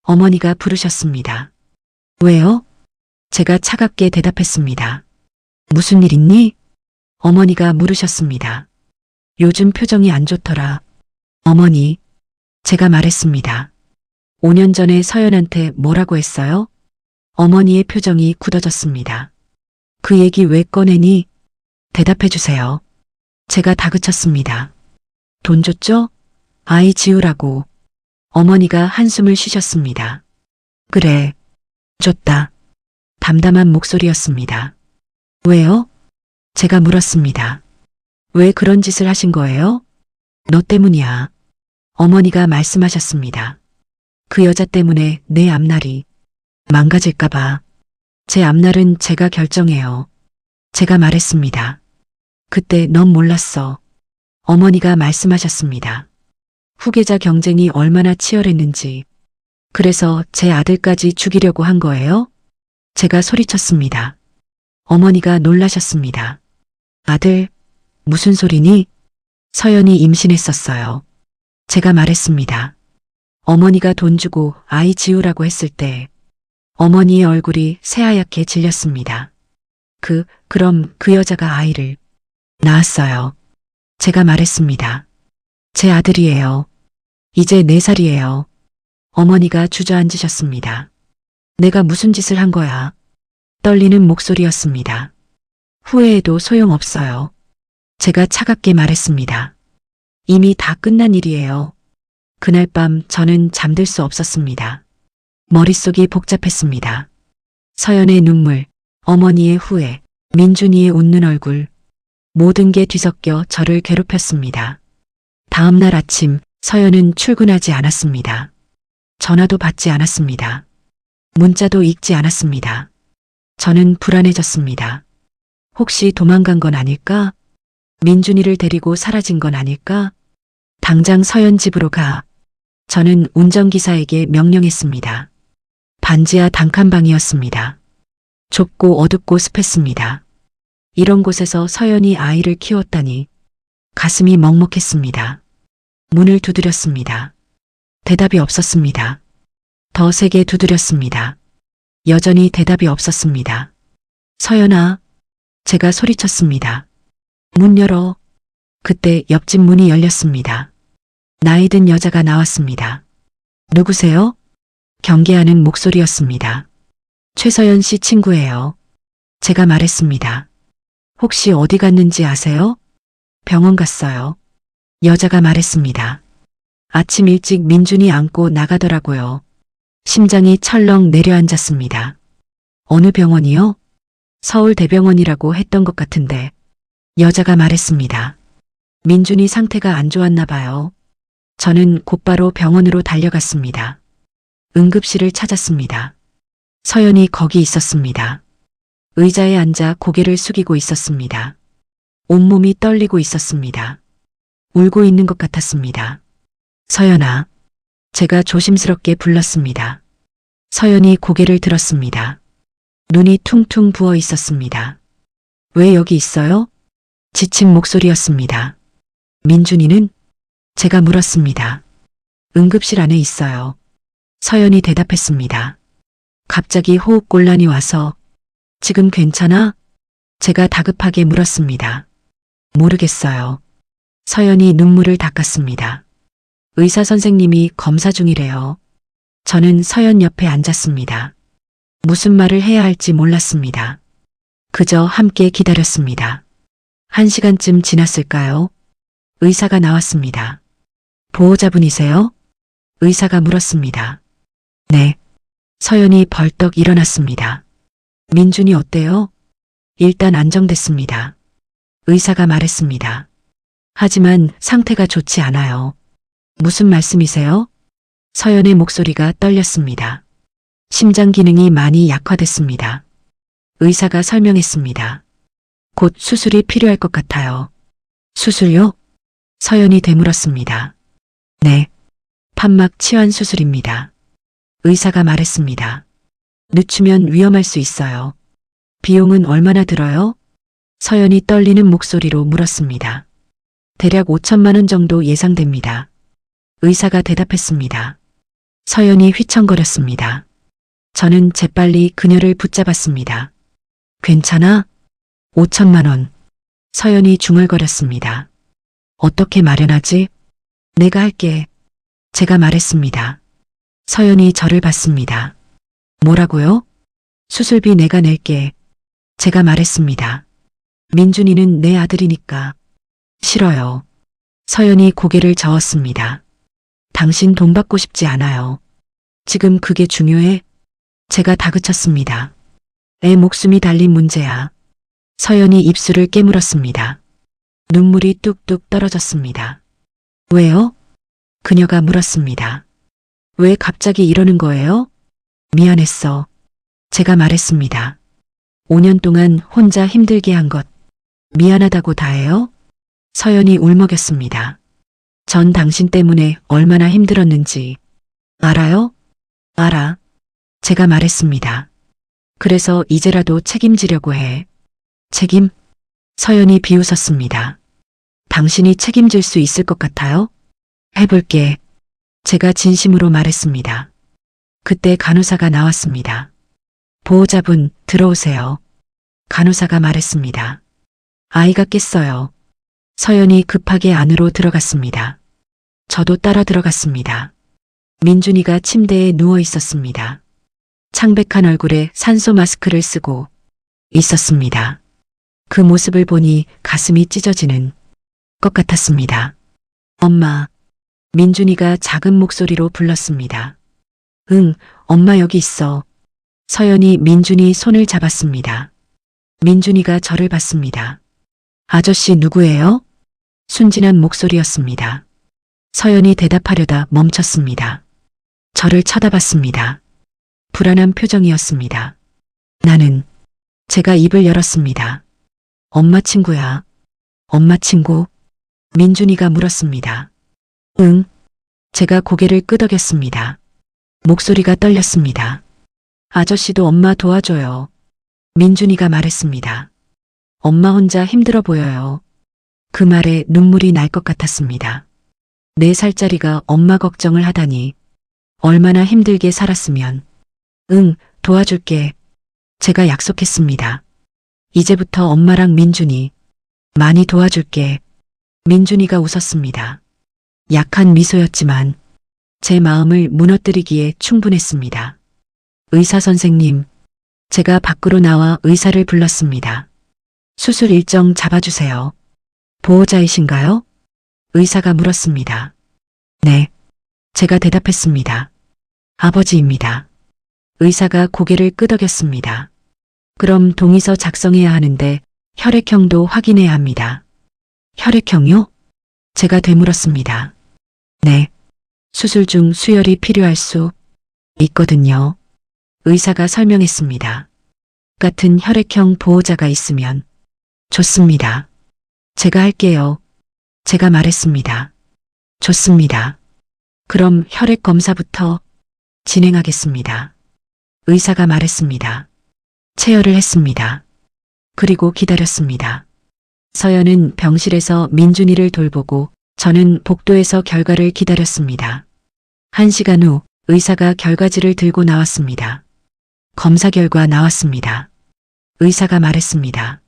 어머니가 부르셨습니다. 왜요? 제가 차갑게 대답했습니다. 무슨 일 있니? 어머니가 물으셨습니다. 요즘 표정이 안 좋더라. 어머니. 제가 말했습니다. 5년 전에 서연한테 뭐라고 했어요? 어머니의 표정이 굳어졌습니다. 그 얘기 왜 꺼내니? 대답해 주세요. 제가 다그쳤습니다. 돈 줬죠? 아이 지우라고. 어머니가 한숨을 쉬셨습니다. 그래. 줬다. 담담한 목소리였습니다. 왜요? 제가 물었습니다. 왜 그런 짓을 하신 거예요? 너 때문이야. 어머니가 말씀하셨습니다. 그 여자 때문에 내 앞날이 망가질까봐. 제 앞날은 제가 결정해요. 제가 말했습니다. 그때 넌 몰랐어. 어머니가 말씀하셨습니다. 후계자 경쟁이 얼마나 치열했는지. 그래서 제 아들까지 죽이려고 한 거예요? 제가 소리쳤습니다. 어머니가 놀라셨습니다. 아들, 무슨 소리니? 서연이 임신했었어요. 제가 말했습니다. 어머니가 돈 주고 아이 지우라고 했을 때 어머니의 얼굴이 새하얗게 질렸습니다. 그럼 그 여자가 아이를 낳았어요. 제가 말했습니다. 제 아들이에요. 이제 4살이에요. 어머니가 주저앉으셨습니다. 내가 무슨 짓을 한 거야? 떨리는 목소리였습니다. 후회해도 소용없어요. 제가 차갑게 말했습니다. 이미 다 끝난 일이에요. 그날 밤 저는 잠들 수 없었습니다. 머릿속이 복잡했습니다. 서연의 눈물, 어머니의 후회, 민준이의 웃는 얼굴, 모든 게 뒤섞여 저를 괴롭혔습니다. 다음 날 아침 서연은 출근하지 않았습니다. 전화도 받지 않았습니다. 문자도 읽지 않았습니다. 저는 불안해졌습니다. 혹시 도망간 건 아닐까? 민준이를 데리고 사라진 건 아닐까? 당장 서연 집으로 가. 저는 운전기사에게 명령했습니다. 반지하 단칸방이었습니다. 좁고 어둡고 습했습니다. 이런 곳에서 서연이 아이를 키웠다니 가슴이 먹먹했습니다. 문을 두드렸습니다. 대답이 없었습니다. 더 세게 두드렸습니다. 여전히 대답이 없었습니다. 서연아, 제가 소리쳤습니다. 문 열어. 그때 옆집 문이 열렸습니다. 나이 든 여자가 나왔습니다. 누구세요? 경계하는 목소리였습니다. 최서연 씨 친구예요. 제가 말했습니다. 혹시 어디 갔는지 아세요? 병원 갔어요. 여자가 말했습니다. 아침 일찍 민준이 안고 나가더라고요. 심장이 철렁 내려앉았습니다. 어느 병원이요? 서울대병원이라고 했던 것 같은데. 여자가 말했습니다. 민준이 상태가 안 좋았나 봐요. 저는 곧바로 병원으로 달려갔습니다. 응급실을 찾았습니다. 서연이 거기 있었습니다. 의자에 앉아 고개를 숙이고 있었습니다. 온몸이 떨리고 있었습니다. 울고 있는 것 같았습니다. 서연아. 제가 조심스럽게 불렀습니다. 서연이 고개를 들었습니다. 눈이 퉁퉁 부어 있었습니다. 왜 여기 있어요? 지친 목소리였습니다. 민준이는? 제가 물었습니다. 응급실 안에 있어요. 서연이 대답했습니다. 갑자기 호흡곤란이 와서 지금 괜찮아? 제가 다급하게 물었습니다. 모르겠어요. 서연이 눈물을 닦았습니다. 의사 선생님이 검사 중이래요. 저는 서연 옆에 앉았습니다. 무슨 말을 해야 할지 몰랐습니다. 그저 함께 기다렸습니다. 1시간쯤 지났을까요? 의사가 나왔습니다. 보호자분이세요? 의사가 물었습니다. 네. 서연이 벌떡 일어났습니다. 민준이 어때요? 일단 안정됐습니다. 의사가 말했습니다. 하지만 상태가 좋지 않아요. 무슨 말씀이세요? 서연의 목소리가 떨렸습니다. 심장 기능이 많이 약화됐습니다. 의사가 설명했습니다. 곧 수술이 필요할 것 같아요. 수술요? 서연이 되물었습니다. 네. 판막 치환 수술입니다. 의사가 말했습니다. 늦추면 위험할 수 있어요. 비용은 얼마나 들어요? 서연이 떨리는 목소리로 물었습니다. 대략 5천만 원 정도 예상됩니다. 의사가 대답했습니다. 서연이 휘청거렸습니다. 저는 재빨리 그녀를 붙잡았습니다. 괜찮아? 5천만 원. 서연이 중얼거렸습니다. 어떻게 마련하지? 내가 할게. 제가 말했습니다. 서연이 저를 봤습니다. 뭐라고요? 수술비 내가 낼게. 제가 말했습니다. 민준이는 내 아들이니까. 싫어요. 서연이 고개를 저었습니다. 당신 돈 받고 싶지 않아요. 지금 그게 중요해? 제가 다그쳤습니다. 애 목숨이 달린 문제야. 서연이 입술을 깨물었습니다. 눈물이 뚝뚝 떨어졌습니다. 왜요? 그녀가 물었습니다. 왜 갑자기 이러는 거예요? 미안했어. 제가 말했습니다. 5년 동안 혼자 힘들게 한 것. 미안하다고 다 해요? 서연이 울먹였습니다. 전 당신 때문에 얼마나 힘들었는지 알아요? 알아. 제가 말했습니다. 그래서 이제라도 책임지려고 해. 책임? 서연이 비웃었습니다. 당신이 책임질 수 있을 것 같아요? 해볼게. 제가 진심으로 말했습니다. 그때 간호사가 나왔습니다. 보호자분, 들어오세요. 간호사가 말했습니다. 아이가 깼어요. 서연이 급하게 안으로 들어갔습니다. 저도 따라 들어갔습니다. 민준이가 침대에 누워 있었습니다. 창백한 얼굴에 산소 마스크를 쓰고 있었습니다. 그 모습을 보니 가슴이 찢어지는 것 같았습니다. 엄마. 민준이가 작은 목소리로 불렀습니다. 응, 엄마 여기 있어. 서연이 민준이 손을 잡았습니다. 민준이가 저를 봤습니다. 아저씨 누구예요? 순진한 목소리였습니다. 서연이 대답하려다 멈췄습니다. 저를 쳐다봤습니다. 불안한 표정이었습니다. 나는 제가 입을 열었습니다. 엄마 친구야. 엄마 친구? 민준이가 물었습니다. 응. 제가 고개를 끄덕였습니다. 목소리가 떨렸습니다. 아저씨도 엄마 도와줘요. 민준이가 말했습니다. 엄마 혼자 힘들어 보여요. 그 말에 눈물이 날 것 같았습니다. 4살짜리가 엄마 걱정을 하다니 얼마나 힘들게 살았으면. 응, 도와줄게. 제가 약속했습니다. 이제부터 엄마랑 민준이 많이 도와줄게. 민준이가 웃었습니다. 약한 미소였지만 제 마음을 무너뜨리기에 충분했습니다. 의사 선생님, 제가 밖으로 나와 의사를 불렀습니다. 수술 일정 잡아주세요. 보호자이신가요? 의사가 물었습니다. 네. 제가 대답했습니다. 아버지입니다. 의사가 고개를 끄덕였습니다. 그럼 동의서 작성해야 하는데 혈액형도 확인해야 합니다. 혈액형요? 제가 되물었습니다. 네. 수술 중 수혈이 필요할 수 있거든요. 의사가 설명했습니다. 같은 혈액형 보호자가 있으면 좋습니다. 제가 할게요. 제가 말했습니다. 좋습니다. 그럼 혈액 검사부터 진행하겠습니다. 의사가 말했습니다. 체열을 했습니다. 그리고 기다렸습니다. 서연은 병실에서 민준이를 돌보고 저는 복도에서 결과를 기다렸습니다. 1시간 후 의사가 결과지를 들고 나왔습니다. 검사 결과 나왔습니다. 의사가 말했습니다.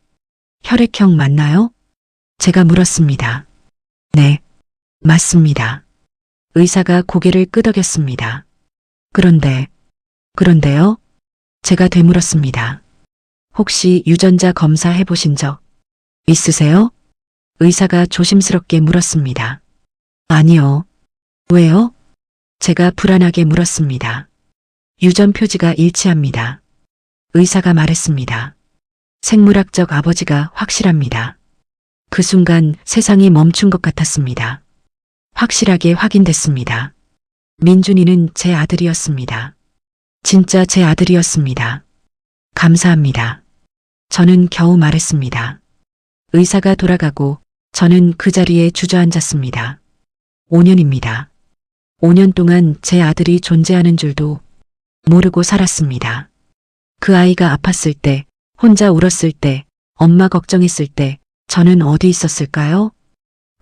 혈액형 맞나요? 제가 물었습니다. 네, 맞습니다. 의사가 고개를 끄덕였습니다. 그런데요? 제가 되물었습니다. 혹시 유전자 검사 해보신 적 있으세요? 의사가 조심스럽게 물었습니다. 아니요. 왜요? 제가 불안하게 물었습니다. 유전 표지가 일치합니다. 의사가 말했습니다. 생물학적 아버지가 확실합니다. 그 순간 세상이 멈춘 것 같았습니다. 확실하게 확인됐습니다. 민준이는 제 아들이었습니다. 진짜 제 아들이었습니다. 감사합니다. 저는 겨우 말했습니다. 의사가 돌아가고 저는 그 자리에 주저앉았습니다. 5년입니다. 5년 동안 제 아들이 존재하는 줄도 모르고 살았습니다. 그 아이가 아팠을 때, 혼자 울었을 때, 엄마 걱정했을 때 저는 어디 있었을까요?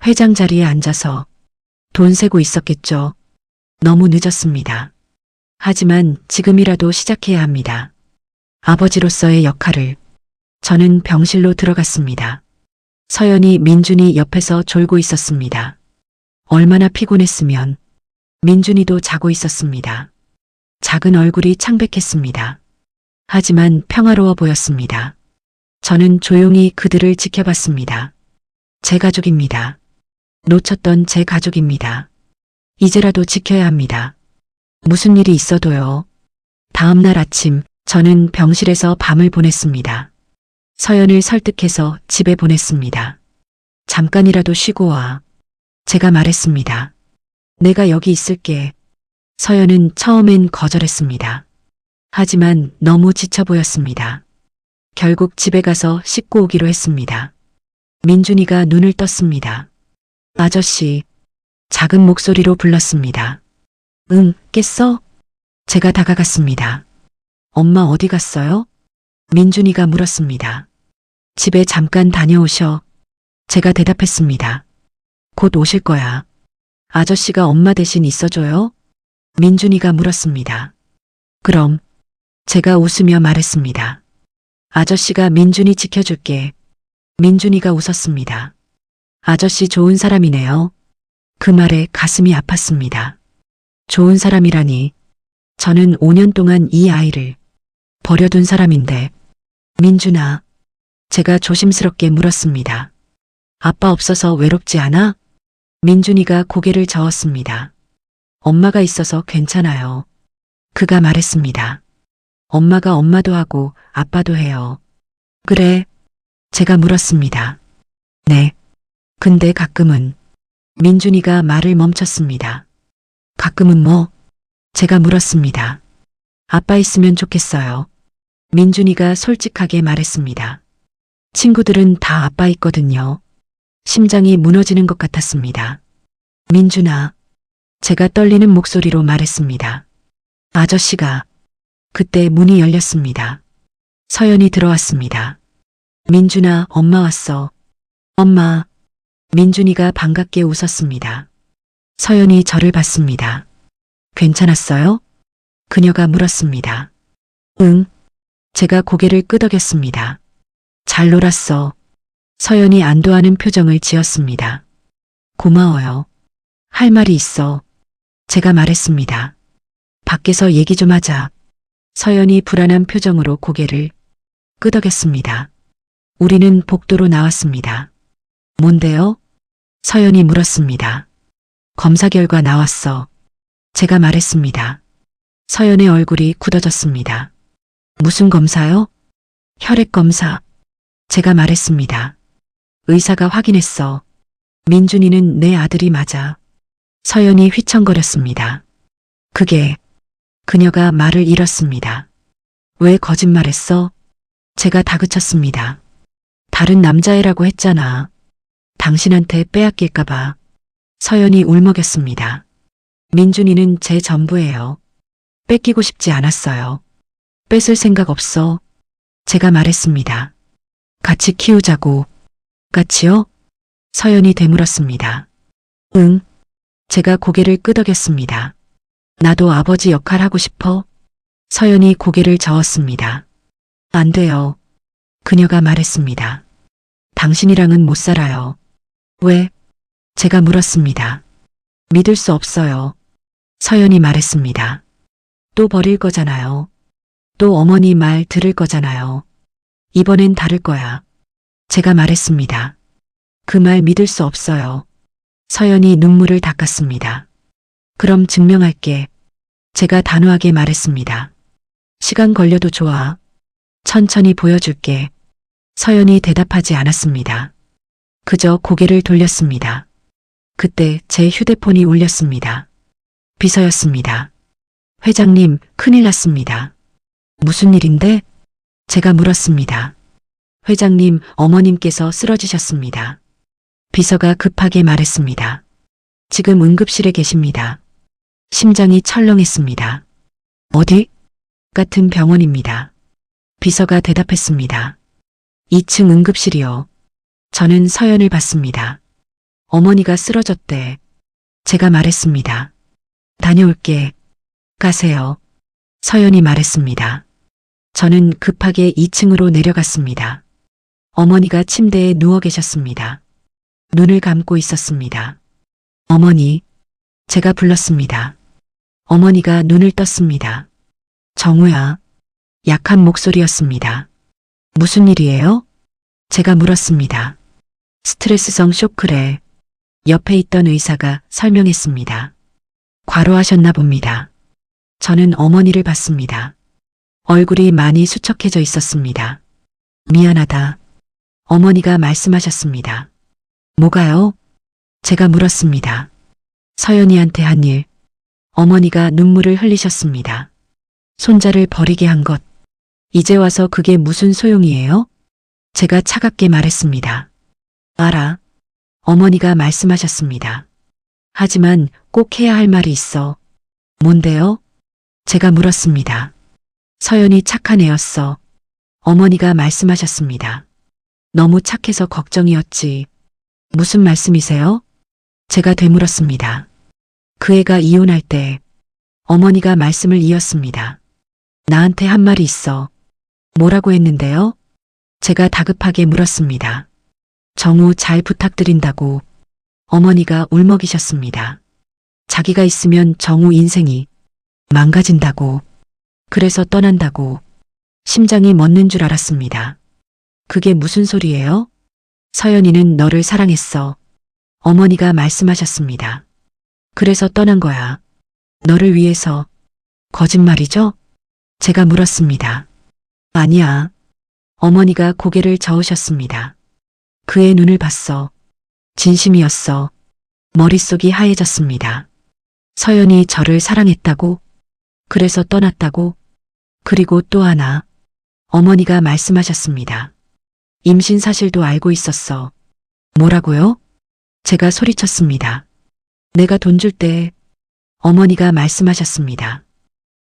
회장 자리에 앉아서 돈 세고 있었겠죠. 너무 늦었습니다. 하지만 지금이라도 시작해야 합니다. 아버지로서의 역할을. 저는 병실로 들어갔습니다. 서연이 민준이 옆에서 졸고 있었습니다. 얼마나 피곤했으면 민준이도 자고 있었습니다. 작은 얼굴이 창백했습니다. 하지만 평화로워 보였습니다. 저는 조용히 그들을 지켜봤습니다. 제 가족입니다. 놓쳤던 제 가족입니다. 이제라도 지켜야 합니다. 무슨 일이 있어도요. 다음 날 아침 저는 병실에서 밤을 보냈습니다. 서연을 설득해서 집에 보냈습니다. 잠깐이라도 쉬고 와. 제가 말했습니다. 내가 여기 있을게. 서연은 처음엔 거절했습니다. 하지만 너무 지쳐 보였습니다. 결국 집에 가서 씻고 오기로 했습니다. 민준이가 눈을 떴습니다. 아저씨, 작은 목소리로 불렀습니다. 응, 깼어? 제가 다가갔습니다. 엄마 어디 갔어요? 민준이가 물었습니다. 집에 잠깐 다녀오셔. 제가 대답했습니다. 곧 오실 거야. 아저씨가 엄마 대신 있어줘요? 민준이가 물었습니다. 그럼 제가 웃으며 말했습니다. 아저씨가 민준이 지켜줄게. 민준이가 웃었습니다. 아저씨 좋은 사람이네요. 그 말에 가슴이 아팠습니다. 좋은 사람이라니. 저는 5년 동안 이 아이를 버려둔 사람인데. 민준아, 제가 조심스럽게 물었습니다. 아빠 없어서 외롭지 않아? 민준이가 고개를 저었습니다. 엄마가 있어서 괜찮아요. 그가 말했습니다. 엄마가 엄마도 하고 아빠도 해요. 그래? 제가 물었습니다. 네. 근데 가끔은. 민준이가 말을 멈췄습니다. 가끔은 뭐? 제가 물었습니다. 아빠 있으면 좋겠어요. 민준이가 솔직하게 말했습니다. 친구들은 다 아빠 있거든요. 심장이 무너지는 것 같았습니다. 민준아, 제가 떨리는 목소리로 말했습니다. 아저씨가. 그때 문이 열렸습니다. 서연이 들어왔습니다. 민준아, 엄마 왔어. 엄마. 민준이가 반갑게 웃었습니다. 서연이 저를 봤습니다. 괜찮았어요? 그녀가 물었습니다. 응. 제가 고개를 끄덕였습니다. 잘 놀았어. 서연이 안도하는 표정을 지었습니다. 고마워요. 할 말이 있어. 제가 말했습니다. 밖에서 얘기 좀 하자. 서연이 불안한 표정으로 고개를 끄덕였습니다. 우리는 복도로 나왔습니다. 뭔데요? 서연이 물었습니다. 검사 결과 나왔어. 제가 말했습니다. 서연의 얼굴이 굳어졌습니다. 무슨 검사요? 혈액 검사. 제가 말했습니다. 의사가 확인했어. 민준이는 내 아들이 맞아. 서연이 휘청거렸습니다. 그녀가 말을 잃었습니다. 왜 거짓말했어? 제가 다그쳤습니다. 다른 남자애라고 했잖아. 당신한테 빼앗길까봐. 서연이 울먹였습니다. 민준이는 제 전부예요. 뺏기고 싶지 않았어요. 뺏을 생각 없어. 제가 말했습니다. 같이 키우자고. 같이요? 서연이 되물었습니다. 응. 제가 고개를 끄덕였습니다. 나도 아버지 역할 하고 싶어. 서연이 고개를 저었습니다. 안 돼요. 그녀가 말했습니다. 당신이랑은 못 살아요. 왜? 제가 물었습니다. 믿을 수 없어요. 서연이 말했습니다. 또 버릴 거잖아요. 또 어머니 말 들을 거잖아요. 이번엔 다를 거야. 제가 말했습니다. 그 말 믿을 수 없어요. 서연이 눈물을 닦았습니다. 그럼 증명할게. 제가 단호하게 말했습니다. 시간 걸려도 좋아. 천천히 보여줄게. 서연이 대답하지 않았습니다. 그저 고개를 돌렸습니다. 그때 제 휴대폰이 울렸습니다. 비서였습니다. 회장님, 큰일 났습니다. 무슨 일인데? 제가 물었습니다. 회장님, 어머님께서 쓰러지셨습니다. 비서가 급하게 말했습니다. 지금 응급실에 계십니다. 심장이 철렁했습니다. 어디? 같은 병원입니다. 비서가 대답했습니다. 2층 응급실이요. 저는 서연을 봤습니다. 어머니가 쓰러졌대. 제가 말했습니다. 다녀올게. 가세요. 서연이 말했습니다. 저는 급하게 2층으로 내려갔습니다. 어머니가 침대에 누워 계셨습니다. 눈을 감고 있었습니다. 어머니. 제가 불렀습니다. 어머니가 눈을 떴습니다. 정우야. 약한 목소리였습니다. 무슨 일이에요? 제가 물었습니다. 스트레스성 쇼크래. 옆에 있던 의사가 설명했습니다. 과로하셨나 봅니다. 저는 어머니를 봤습니다. 얼굴이 많이 수척해져 있었습니다. 미안하다. 어머니가 말씀하셨습니다. 뭐가요? 제가 물었습니다. 서연이한테 한 일. 어머니가 눈물을 흘리셨습니다. 손자를 버리게 한 것. 이제 와서 그게 무슨 소용이에요? 제가 차갑게 말했습니다. 알아. 어머니가 말씀하셨습니다. 하지만 꼭 해야 할 말이 있어. 뭔데요? 제가 물었습니다. 서연이 착한 애였어. 어머니가 말씀하셨습니다. 너무 착해서 걱정이었지. 무슨 말씀이세요? 제가 되물었습니다. 그 애가 이혼할 때 어머니가 말씀을 이었습니다. 나한테 한 말이 있어. 뭐라고 했는데요? 제가 다급하게 물었습니다. 정우 잘 부탁드린다고. 어머니가 울먹이셨습니다. 자기가 있으면 정우 인생이 망가진다고. 그래서 떠난다고. 심장이 멎는 줄 알았습니다. 그게 무슨 소리예요? 서연이는 너를 사랑했어. 어머니가 말씀하셨습니다. 그래서 떠난 거야. 너를 위해서. 거짓말이죠? 제가 물었습니다. 아니야. 어머니가 고개를 저으셨습니다. 그의 눈을 봤어. 진심이었어. 머릿속이 하얘졌습니다. 서연이 저를 사랑했다고? 그래서 떠났다고? 그리고 또 하나. 어머니가 말씀하셨습니다. 임신 사실도 알고 있었어. 뭐라고요? 제가 소리쳤습니다. 내가 돈 줄 때 어머니가 말씀하셨습니다.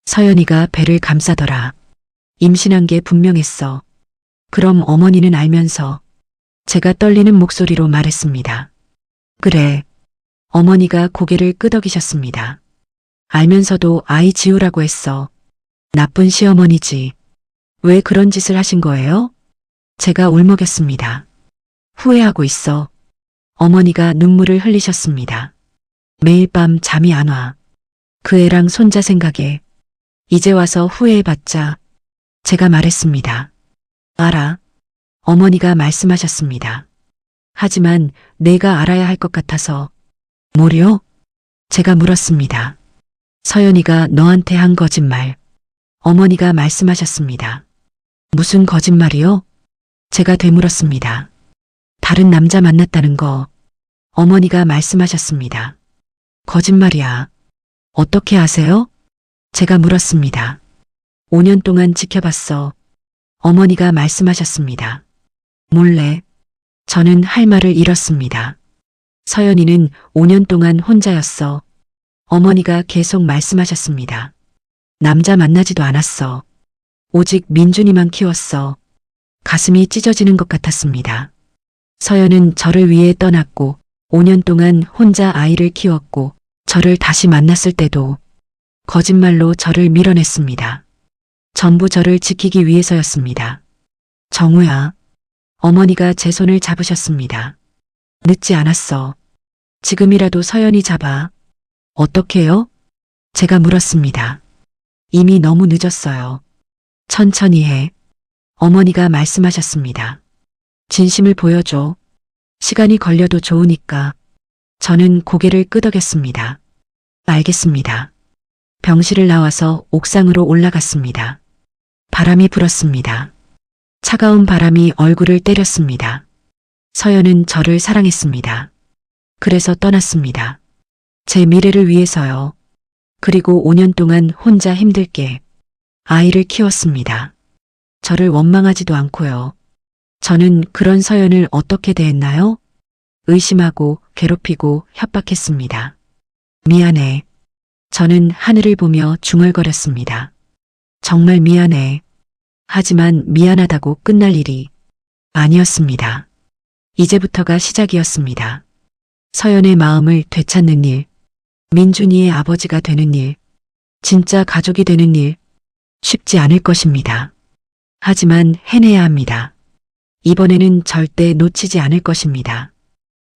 서연이가 배를 감싸더라. 임신한 게 분명했어. 그럼 어머니는 알면서. 제가 떨리는 목소리로 말했습니다. 그래. 어머니가 고개를 끄덕이셨습니다. 알면서도 아이 지우라고 했어. 나쁜 시어머니지. 왜 그런 짓을 하신 거예요? 제가 울먹였습니다. 후회하고 있어. 어머니가 눈물을 흘리셨습니다. 매일 밤 잠이 안 와. 그 애랑 손자 생각에 이제 와서 후회해봤자 제가 말했습니다. 알아. 어머니가 말씀하셨습니다. 하지만 내가 알아야 할 것 같아서. 뭐요? 제가 물었습니다. 서연이가 너한테 한 거짓말. 어머니가 말씀하셨습니다. 무슨 거짓말이요? 제가 되물었습니다. 다른 남자 만났다는 거. 어머니가 말씀하셨습니다. 거짓말이야. 어떻게 아세요? 제가 물었습니다. 5년 동안 지켜봤어. 어머니가 말씀하셨습니다. 몰래. 저는 할 말을 잃었습니다. 서연이는 5년 동안 혼자였어. 어머니가 계속 말씀하셨습니다. 남자 만나지도 않았어. 오직 민준이만 키웠어. 가슴이 찢어지는 것 같았습니다. 서연은 저를 위해 떠났고 5년 동안 혼자 아이를 키웠고 저를 다시 만났을 때도 거짓말로 저를 밀어냈습니다. 전부 저를 지키기 위해서였습니다. 정우야. 어머니가 제 손을 잡으셨습니다. 늦지 않았어. 지금이라도 서연이 잡아. 어떻게요? 제가 물었습니다. 이미 너무 늦었어요. 천천히 해. 어머니가 말씀하셨습니다. 진심을 보여줘. 시간이 걸려도 좋으니까. 저는 고개를 끄덕였습니다. 알겠습니다. 병실을 나와서 옥상으로 올라갔습니다. 바람이 불었습니다. 차가운 바람이 얼굴을 때렸습니다. 서연은 저를 사랑했습니다. 그래서 떠났습니다. 제 미래를 위해서요. 그리고 5년 동안 혼자 힘들게 아이를 키웠습니다. 저를 원망하지도 않고요. 저는 그런 서연을 어떻게 대했나요? 의심하고 괴롭히고 협박했습니다. 미안해. 저는 하늘을 보며 중얼거렸습니다. 정말 미안해. 하지만 미안하다고 끝날 일이 아니었습니다. 이제부터가 시작이었습니다. 서연의 마음을 되찾는 일, 민준이의 아버지가 되는 일, 진짜 가족이 되는 일, 쉽지 않을 것입니다. 하지만 해내야 합니다. 이번에는 절대 놓치지 않을 것입니다.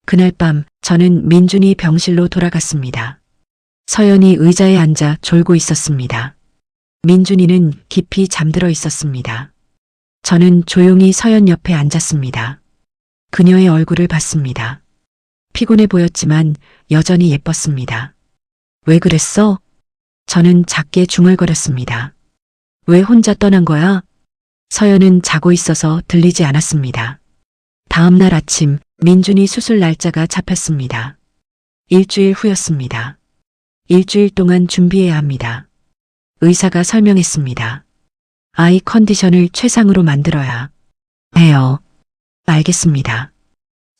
그날 밤 저는 민준이 병실로 돌아갔습니다. 서연이 의자에 앉아 졸고 있었습니다. 민준이는 깊이 잠들어 있었습니다. 저는 조용히 서연 옆에 앉았습니다. 그녀의 얼굴을 봤습니다. 피곤해 보였지만 여전히 예뻤습니다. 왜 그랬어? 저는 작게 중얼거렸습니다. 왜 혼자 떠난 거야? 서연은 자고 있어서 들리지 않았습니다. 다음 날 아침 민준이 수술 날짜가 잡혔습니다. 일주일 후였습니다. 일주일 동안 준비해야 합니다. 의사가 설명했습니다. 아이 컨디션을 최상으로 만들어야 해요. 알겠습니다.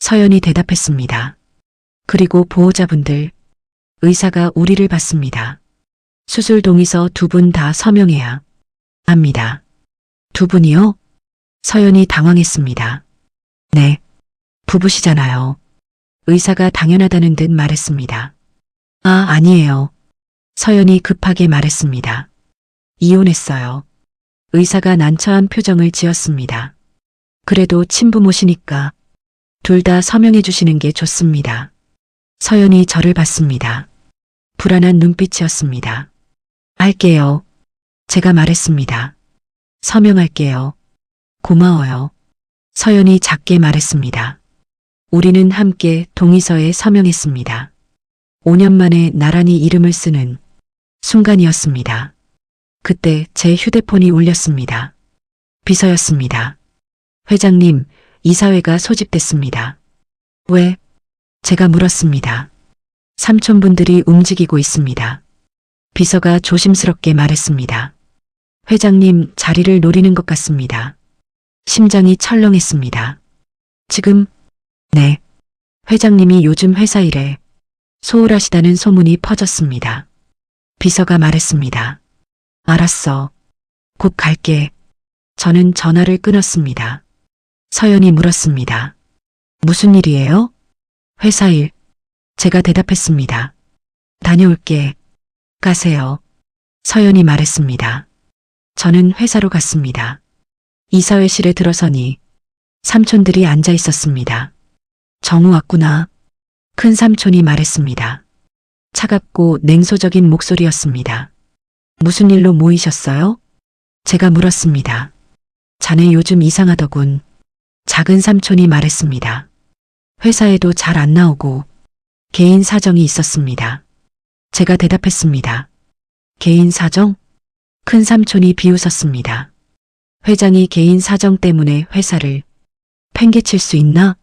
서연이 대답했습니다. 그리고 보호자분들, 의사가 우리를 봤습니다. 수술 동의서 2분 다 서명해야 합니다. 2분이요? 서연이 당황했습니다. 네, 부부시잖아요. 의사가 당연하다는 듯 말했습니다. 아, 아니에요. 서연이 급하게 말했습니다. 이혼했어요. 의사가 난처한 표정을 지었습니다. 그래도 친부모시니까 둘 다 서명해 주시는 게 좋습니다. 서연이 저를 봤습니다. 불안한 눈빛이었습니다. 할게요. 제가 말했습니다. 서명할게요. 고마워요. 서연이 작게 말했습니다. 우리는 함께 동의서에 서명했습니다. 5년 만에 나란히 이름을 쓰는 순간이었습니다. 그때 제 휴대폰이 울렸습니다. 비서였습니다. 회장님, 이사회가 소집됐습니다. 왜? 제가 물었습니다. 삼촌분들이 움직이고 있습니다. 비서가 조심스럽게 말했습니다. 회장님 자리를 노리는 것 같습니다. 심장이 철렁했습니다. 지금? 네. 회장님이 요즘 회사 일에 소홀하시다는 소문이 퍼졌습니다. 비서가 말했습니다. 알았어. 곧 갈게. 저는 전화를 끊었습니다. 서연이 물었습니다. 무슨 일이에요? 회사 일. 제가 대답했습니다. 다녀올게. 가세요. 서연이 말했습니다. 저는 회사로 갔습니다. 이사회실에 들어서니 삼촌들이 앉아 있었습니다. 정우 왔구나. 큰 삼촌이 말했습니다. 차갑고 냉소적인 목소리였습니다. 무슨 일로 모이셨어요? 제가 물었습니다. 자네 요즘 이상하더군. 작은 삼촌이 말했습니다. 회사에도 잘 안 나오고 개인 사정이 있었습니다. 제가 대답했습니다. 개인 사정? 큰 삼촌이 비웃었습니다. 회장이 개인 사정 때문에 회사를 팽개칠 수 있나?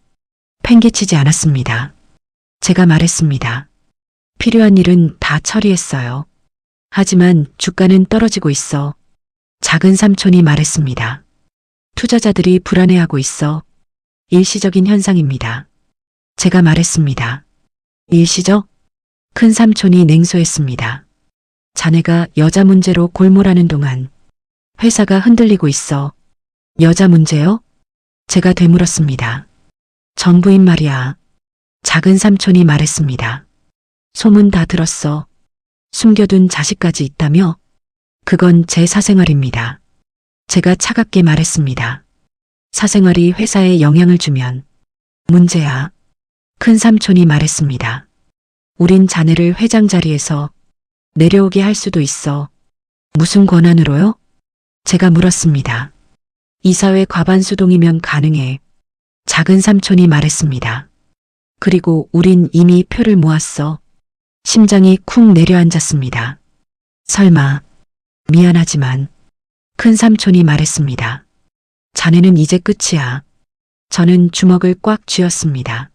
팽개치지 않았습니다. 제가 말했습니다. 필요한 일은 다 처리했어요. 하지만 주가는 떨어지고 있어. 작은 삼촌이 말했습니다. 투자자들이 불안해하고 있어. 일시적인 현상입니다. 제가 말했습니다. 일시적? 큰 삼촌이 냉소했습니다. 자네가 여자 문제로 골몰하는 동안 회사가 흔들리고 있어. 여자 문제요? 제가 되물었습니다. 전부인 말이야. 작은 삼촌이 말했습니다. 소문 다 들었어. 숨겨둔 자식까지 있다며? 그건 제 사생활입니다. 제가 차갑게 말했습니다. 사생활이 회사에 영향을 주면 문제야. 큰 삼촌이 말했습니다. 우린 자네를 회장 자리에서 내려오게 할 수도 있어. 무슨 권한으로요? 제가 물었습니다. 이사회 과반수동이면 가능해. 작은 삼촌이 말했습니다. 그리고 우린 이미 표를 모았어. 심장이 쿵 내려앉았습니다. 설마, 미안하지만 큰 삼촌이 말했습니다. 자네는 이제 끝이야. 저는 주먹을 꽉 쥐었습니다.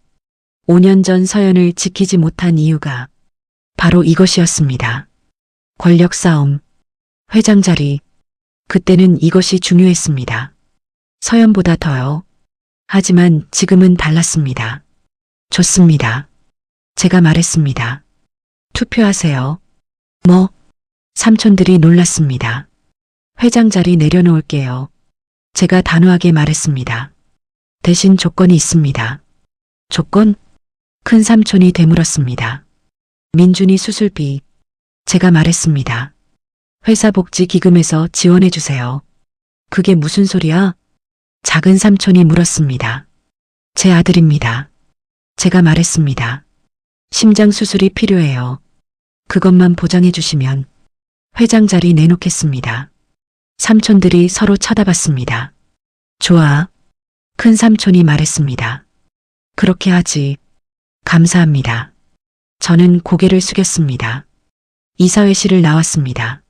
5년 전 서연을 지키지 못한 이유가 바로 이것이었습니다. 권력 싸움, 회장 자리, 그때는 이것이 중요했습니다. 서연보다 더요. 하지만 지금은 달랐습니다. 좋습니다. 제가 말했습니다. 투표하세요. 뭐? 삼촌들이 놀랐습니다. 회장 자리 내려놓을게요. 제가 단호하게 말했습니다. 대신 조건이 있습니다. 조건? 큰 삼촌이 되물었습니다. 민준이 수술비. 제가 말했습니다. 회사 복지 기금에서 지원해 주세요. 그게 무슨 소리야? 작은 삼촌이 물었습니다. 제 아들입니다. 제가 말했습니다. 심장 수술이 필요해요. 그것만 보장해 주시면 회장 자리 내놓겠습니다. 삼촌들이 서로 쳐다봤습니다. 좋아. 큰 삼촌이 말했습니다. 그렇게 하지. 감사합니다. 저는 고개를 숙였습니다. 이사회실을 나왔습니다.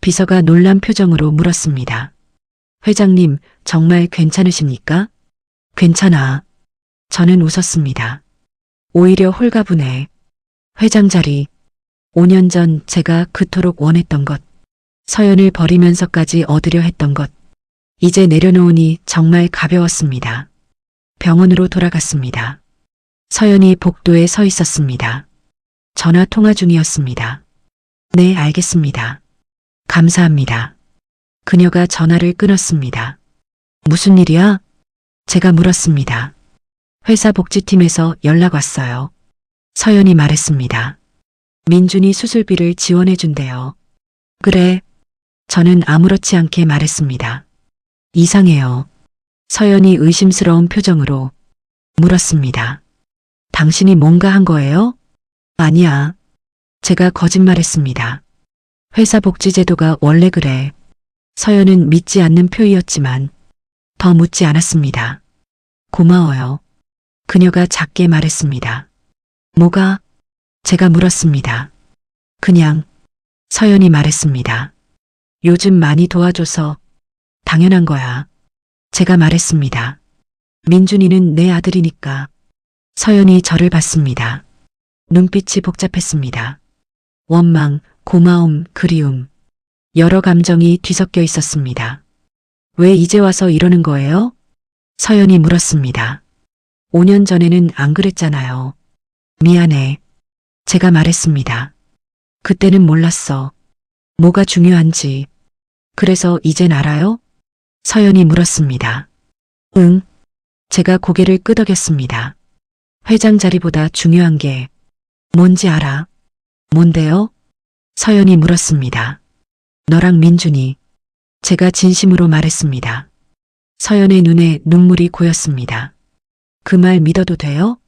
비서가 놀란 표정으로 물었습니다. 회장님, 정말 괜찮으십니까? 괜찮아. 저는 웃었습니다. 오히려 홀가분해. 회장 자리. 5년 전 제가 그토록 원했던 것. 서연을 버리면서까지 얻으려 했던 것. 이제 내려놓으니 정말 가벼웠습니다. 병원으로 돌아갔습니다. 서연이 복도에 서 있었습니다. 전화 통화 중이었습니다. 네, 알겠습니다. 감사합니다. 그녀가 전화를 끊었습니다. 무슨 일이야? 제가 물었습니다. 회사 복지팀에서 연락 왔어요. 서연이 말했습니다. 민준이 수술비를 지원해 준대요. 그래. 저는 아무렇지 않게 말했습니다. 이상해요. 서연이 의심스러운 표정으로 물었습니다. 당신이 뭔가 한 거예요? 아니야. 제가 거짓말했습니다. 회사 복지제도가 원래 그래. 서연은 믿지 않는 표이었지만 더 묻지 않았습니다. 고마워요. 그녀가 작게 말했습니다. 뭐가? 제가 물었습니다. 그냥. 서연이 말했습니다. 요즘 많이 도와줘서 당연한 거야. 제가 말했습니다. 민준이는 내 아들이니까. 서연이 저를 봤습니다. 눈빛이 복잡했습니다. 원망, 고마움, 그리움. 여러 감정이 뒤섞여 있었습니다. 왜 이제 와서 이러는 거예요? 서연이 물었습니다. 5년 전에는 안 그랬잖아요. 미안해. 제가 말했습니다. 그때는 몰랐어. 뭐가 중요한지. 그래서 이젠 알아요? 서연이 물었습니다. 응. 제가 고개를 끄덕였습니다. 회장 자리보다 중요한 게 뭔지 알아? 뭔데요? 서연이 물었습니다. 너랑 민준이. 제가 진심으로 말했습니다. 서연의 눈에 눈물이 고였습니다. 그 말 믿어도 돼요?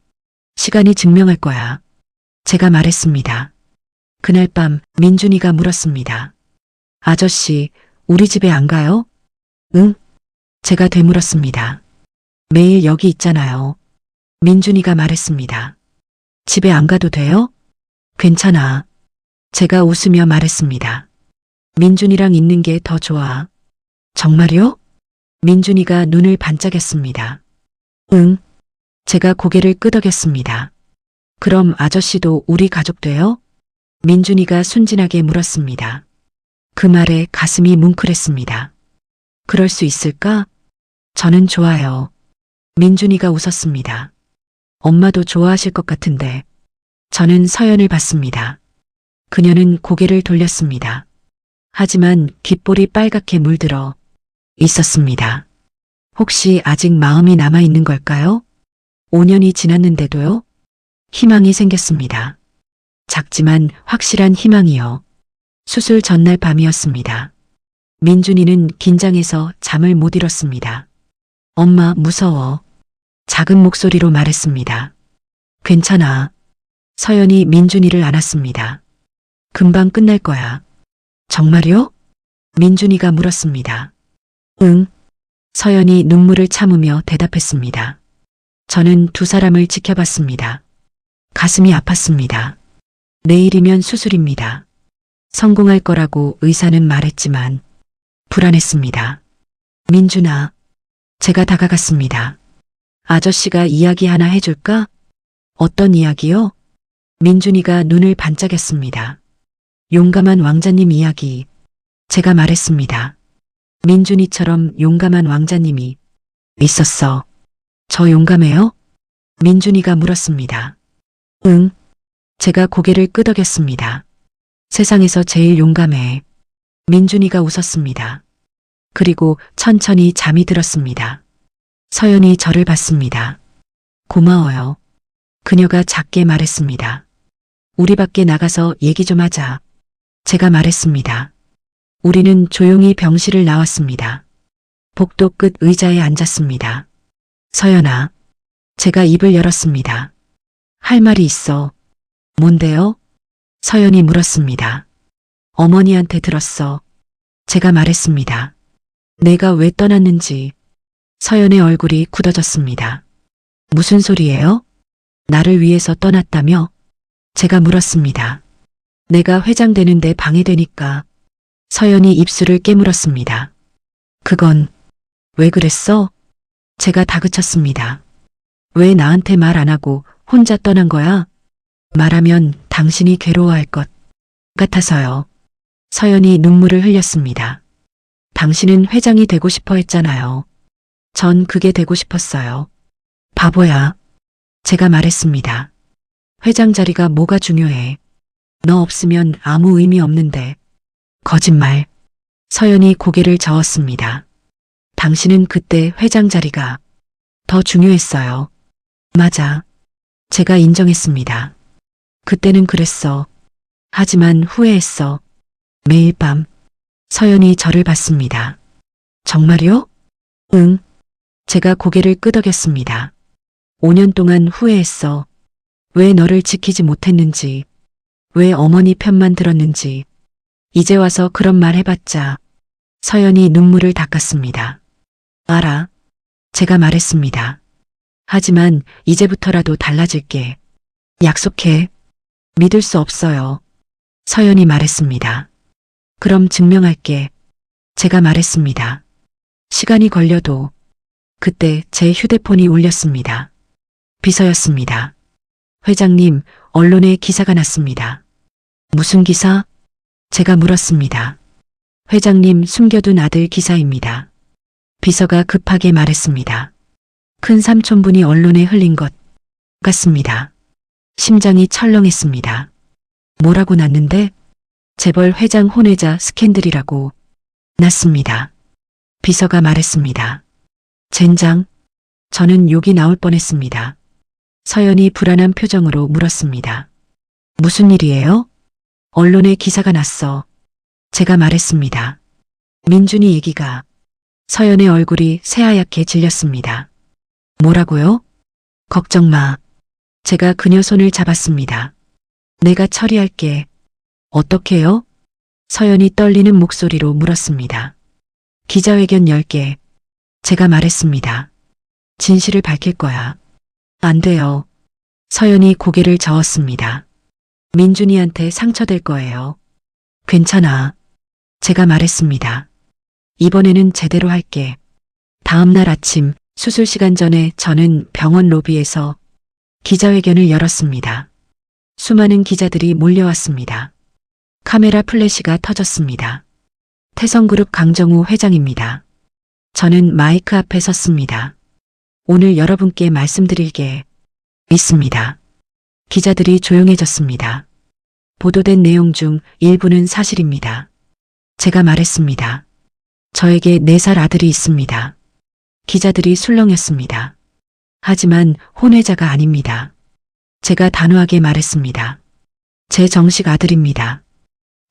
시간이 증명할 거야. 제가 말했습니다. 그날 밤 민준이가 물었습니다. 아저씨, 우리 집에 안 가요? 응? 제가 되물었습니다. 매일 여기 있잖아요. 민준이가 말했습니다. 집에 안 가도 돼요? 괜찮아. 제가 웃으며 말했습니다. 민준이랑 있는 게 더 좋아. 정말요? 민준이가 눈을 반짝였습니다. 응. 제가 고개를 끄덕였습니다. 그럼 아저씨도 우리 가족 돼요? 민준이가 순진하게 물었습니다. 그 말에 가슴이 뭉클했습니다. 그럴 수 있을까? 저는 좋아요. 민준이가 웃었습니다. 엄마도 좋아하실 것 같은데. 저는 서연을 봤습니다. 그녀는 고개를 돌렸습니다. 하지만 귓볼이 빨갛게 물들어 있었습니다. 혹시 아직 마음이 남아있는 걸까요? 5년이 지났는데도요? 희망이 생겼습니다. 작지만 확실한 희망이요. 수술 전날 밤이었습니다. 민준이는 긴장해서 잠을 못 이뤘습니다. 엄마, 무서워. 작은 목소리로 말했습니다. 괜찮아. 서연이 민준이를 안았습니다. 금방 끝날 거야. 정말요? 민준이가 물었습니다. 응. 서연이 눈물을 참으며 대답했습니다. 저는 두 사람을 지켜봤습니다. 가슴이 아팠습니다. 내일이면 수술입니다. 성공할 거라고 의사는 말했지만 불안했습니다. 민준아, 제가 다가갔습니다. 아저씨가 이야기 하나 해줄까? 어떤 이야기요? 민준이가 눈을 반짝였습니다. 용감한 왕자님 이야기. 제가 말했습니다. 민준이처럼 용감한 왕자님이 있었어. 저 용감해요? 민준이가 물었습니다. 응. 제가 고개를 끄덕였습니다. 세상에서 제일 용감해. 민준이가 웃었습니다. 그리고 천천히 잠이 들었습니다. 서연이 저를 봤습니다. 고마워요. 그녀가 작게 말했습니다. 우리 밖에 나가서 얘기 좀 하자. 제가 말했습니다. 우리는 조용히 병실을 나왔습니다. 복도 끝 의자에 앉았습니다. 서연아, 제가 입을 열었습니다. 할 말이 있어. 뭔데요? 서연이 물었습니다. 어머니한테 들었어. 제가 말했습니다. 내가 왜 떠났는지. 서연의 얼굴이 굳어졌습니다. 무슨 소리예요? 나를 위해서 떠났다며? 제가 물었습니다. 내가 회장 되는데 방해되니까. 서연이 입술을 깨물었습니다. 그건 왜 그랬어? 제가 다그쳤습니다. 왜 나한테 말 안 하고 혼자 떠난 거야? 말하면 당신이 괴로워할 것 같아서요. 서연이 눈물을 흘렸습니다. 당신은 회장이 되고 싶어 했잖아요. 전 그게 되고 싶었어요. 바보야. 제가 말했습니다. 회장 자리가 뭐가 중요해. 너 없으면 아무 의미 없는데. 거짓말. 서연이 고개를 저었습니다. 당신은 그때 회장 자리가 더 중요했어요. 맞아. 제가 인정했습니다. 그때는 그랬어. 하지만 후회했어. 매일 밤 서연이 저를 봤습니다. 정말요? 응. 제가 고개를 끄덕였습니다. 5년 동안 후회했어. 왜 너를 지키지 못했는지, 왜 어머니 편만 들었는지. 이제 와서 그런 말 해봤자. 서연이 눈물을 닦았습니다. 알아. 제가 말했습니다. 하지만 이제부터라도 달라질게. 약속해. 믿을 수 없어요. 서연이 말했습니다. 그럼 증명할게. 제가 말했습니다. 시간이 걸려도. 그때 제 휴대폰이 울렸습니다. 비서였습니다. 회장님, 언론에 기사가 났습니다. 무슨 기사? 제가 물었습니다. 회장님 숨겨둔 아들 기사입니다. 비서가 급하게 말했습니다. 큰 삼촌분이 언론에 흘린 것 같습니다. 심장이 철렁했습니다. 뭐라고 났는데? 재벌 회장 혼외자 스캔들이라고 났습니다. 비서가 말했습니다. 젠장. 저는 욕이 나올 뻔했습니다. 서연이 불안한 표정으로 물었습니다. 무슨 일이에요? 언론에 기사가 났어. 제가 말했습니다. 민준이 얘기가. 서연의 얼굴이 새하얗게 질렸습니다. 뭐라고요? 걱정 마. 제가 그녀 손을 잡았습니다. 내가 처리할게. 어떻게요? 서연이 떨리는 목소리로 물었습니다. 기자회견 10개. 제가 말했습니다. 진실을 밝힐 거야. 안 돼요. 서연이 고개를 저었습니다. 민준이한테 상처될 거예요. 괜찮아. 제가 말했습니다. 이번에는 제대로 할게. 다음 날 아침 수술 시간 전에 저는 병원 로비에서 기자회견을 열었습니다. 수많은 기자들이 몰려왔습니다. 카메라 플래시가 터졌습니다. 태성그룹 강정우 회장입니다. 저는 마이크 앞에 섰습니다. 오늘 여러분께 말씀드릴 게 있습니다. 기자들이 조용해졌습니다. 보도된 내용 중 일부는 사실입니다. 제가 말했습니다. 저에게 4살 아들이 있습니다. 기자들이 술렁였습니다. 하지만 혼외자가 아닙니다. 제가 단호하게 말했습니다. 제 정식 아들입니다.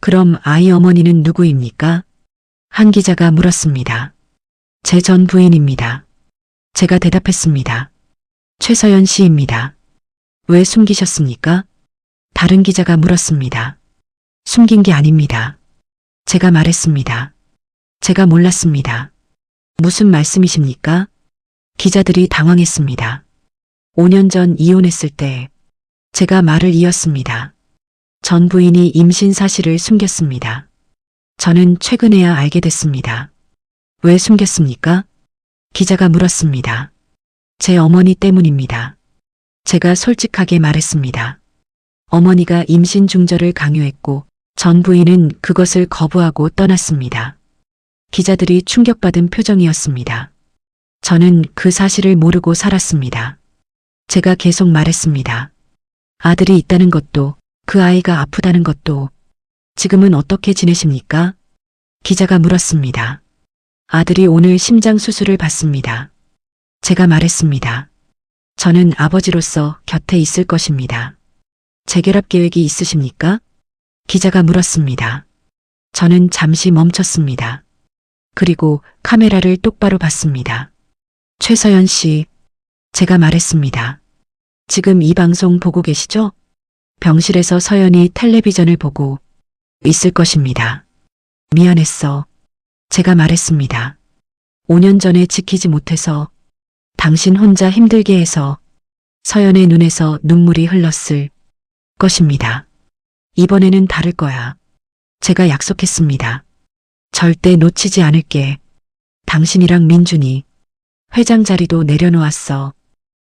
그럼 아이 어머니는 누구입니까? 한 기자가 물었습니다. 제 전 부인입니다. 제가 대답했습니다. 최서연 씨입니다. 왜 숨기셨습니까? 다른 기자가 물었습니다. 숨긴 게 아닙니다. 제가 말했습니다. 제가 몰랐습니다. 무슨 말씀이십니까? 기자들이 당황했습니다. 5년 전 이혼했을 때 제가 말을 이었습니다. 전 부인이 임신 사실을 숨겼습니다. 저는 최근에야 알게 됐습니다. 왜 숨겼습니까? 기자가 물었습니다. 제 어머니 때문입니다. 제가 솔직하게 말했습니다. 어머니가 임신 중절을 강요했고 전 부인은 그것을 거부하고 떠났습니다. 기자들이 충격받은 표정이었습니다. 저는 그 사실을 모르고 살았습니다. 제가 계속 말했습니다. 아들이 있다는 것도 그 아이가 아프다는 것도 지금은 어떻게 지내십니까? 기자가 물었습니다. 아들이 오늘 심장 수술을 받습니다. 제가 말했습니다. 저는 아버지로서 곁에 있을 것입니다. 재결합 계획이 있으십니까? 기자가 물었습니다. 저는 잠시 멈췄습니다. 그리고 카메라를 똑바로 봤습니다. 최서연 씨, 제가 말했습니다. 지금 이 방송 보고 계시죠? 병실에서 서연이 텔레비전을 보고 있을 것입니다. 미안했어. 제가 말했습니다. 5년 전에 지키지 못해서 당신 혼자 힘들게 해서 서연의 눈에서 눈물이 흘렀을 것입니다. 이번에는 다를 거야. 제가 약속했습니다. 절대 놓치지 않을게. 당신이랑 민준이 회장 자리도 내려놓았어.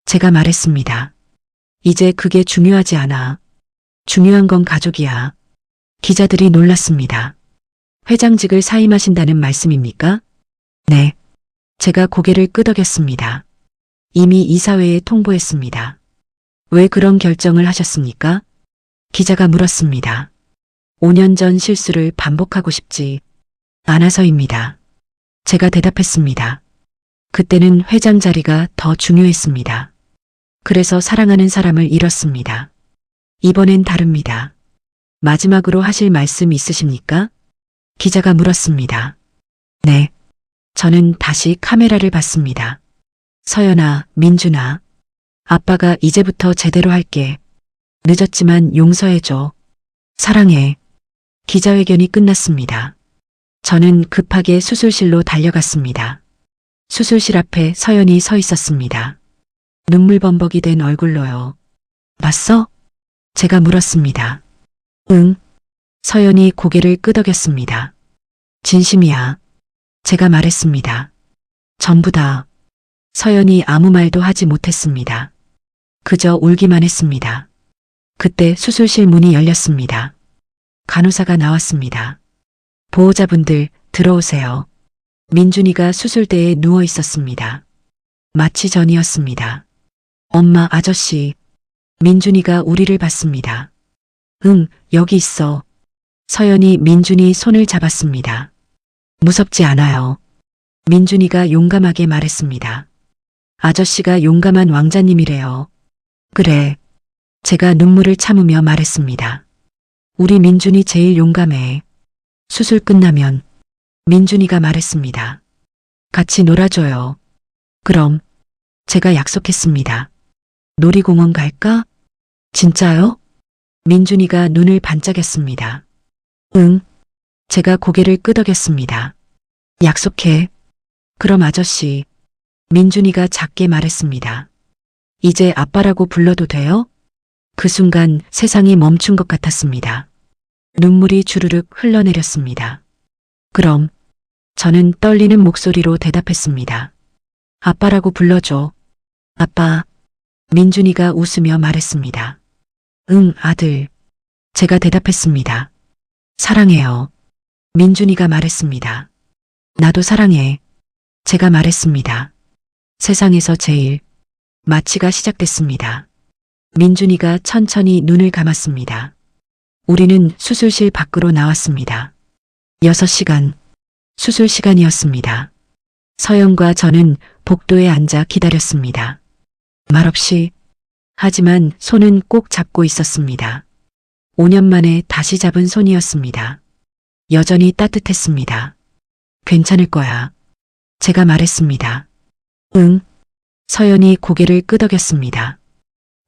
제가 말했습니다. 이제 그게 중요하지 않아. 중요한 건 가족이야. 기자들이 놀랐습니다. 회장직을 사임하신다는 말씀입니까? 네. 제가 고개를 끄덕였습니다. 이미 이사회에 통보했습니다. 왜 그런 결정을 하셨습니까? 기자가 물었습니다. 5년 전 실수를 반복하고 싶지 않아서입니다. 제가 대답했습니다. 그때는 회장 자리가 더 중요했습니다. 그래서 사랑하는 사람을 잃었습니다. 이번엔 다릅니다. 마지막으로 하실 말씀 있으십니까? 기자가 물었습니다. 네. 저는 다시 카메라를 봤습니다. 서연아, 민준아. 아빠가 이제부터 제대로 할게. 늦었지만 용서해줘. 사랑해. 기자회견이 끝났습니다. 저는 급하게 수술실로 달려갔습니다. 수술실 앞에 서연이 서 있었습니다. 눈물범벅이 된 얼굴로요. 봤어? 제가 물었습니다. 응. 서연이 고개를 끄덕였습니다. 진심이야. 제가 말했습니다. 전부 다. 서연이 아무 말도 하지 못했습니다. 그저 울기만 했습니다. 그때 수술실 문이 열렸습니다. 간호사가 나왔습니다. 보호자분들 들어오세요. 민준이가 수술대에 누워 있었습니다. 마취 전이었습니다. 엄마, 아저씨. 민준이가 우리를 봤습니다. 응, 여기 있어. 서연이 민준이 손을 잡았습니다. 무섭지 않아요. 민준이가 용감하게 말했습니다. 아저씨가 용감한 왕자님이래요. 그래. 제가 눈물을 참으며 말했습니다. 우리 민준이 제일 용감해. 수술 끝나면 민준이가 말했습니다. 같이 놀아줘요. 그럼. 제가 약속했습니다. 놀이공원 갈까? 진짜요? 민준이가 눈을 반짝였습니다. 응. 제가 고개를 끄덕였습니다. 약속해. 그럼 아저씨. 민준이가 작게 말했습니다. 이제 아빠라고 불러도 돼요? 그 순간 세상이 멈춘 것 같았습니다. 눈물이 주르륵 흘러내렸습니다. 그럼 저는 떨리는 목소리로 대답했습니다. 아빠라고 불러줘. 아빠. 민준이가 웃으며 말했습니다. 응, 아들. 제가 대답했습니다. 사랑해요. 민준이가 말했습니다. 나도 사랑해. 제가 말했습니다. 세상에서 제일 마취가 시작됐습니다. 민준이가 천천히 눈을 감았습니다. 우리는 수술실 밖으로 나왔습니다. 6시간 수술 시간이었습니다. 서영과 저는 복도에 앉아 기다렸습니다. 말없이 하지만 손은 꼭 잡고 있었습니다. 5년 만에 다시 잡은 손이었습니다. 여전히 따뜻했습니다. 괜찮을 거야. 제가 말했습니다. 응. 서연이 고개를 끄덕였습니다.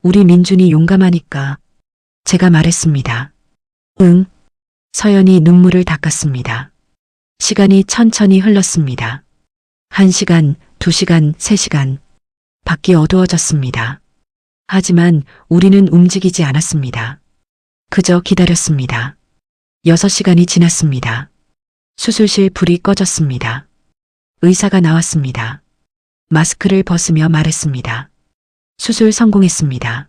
우리 민준이 용감하니까. 제가 말했습니다. 응. 서연이 눈물을 닦았습니다. 시간이 천천히 흘렀습니다. 1시간, 2시간, 3시간. 밖이 어두워졌습니다. 하지만 우리는 움직이지 않았습니다. 그저 기다렸습니다. 6시간이 지났습니다. 수술실 불이 꺼졌습니다. 의사가 나왔습니다. 마스크를 벗으며 말했습니다. 수술 성공했습니다.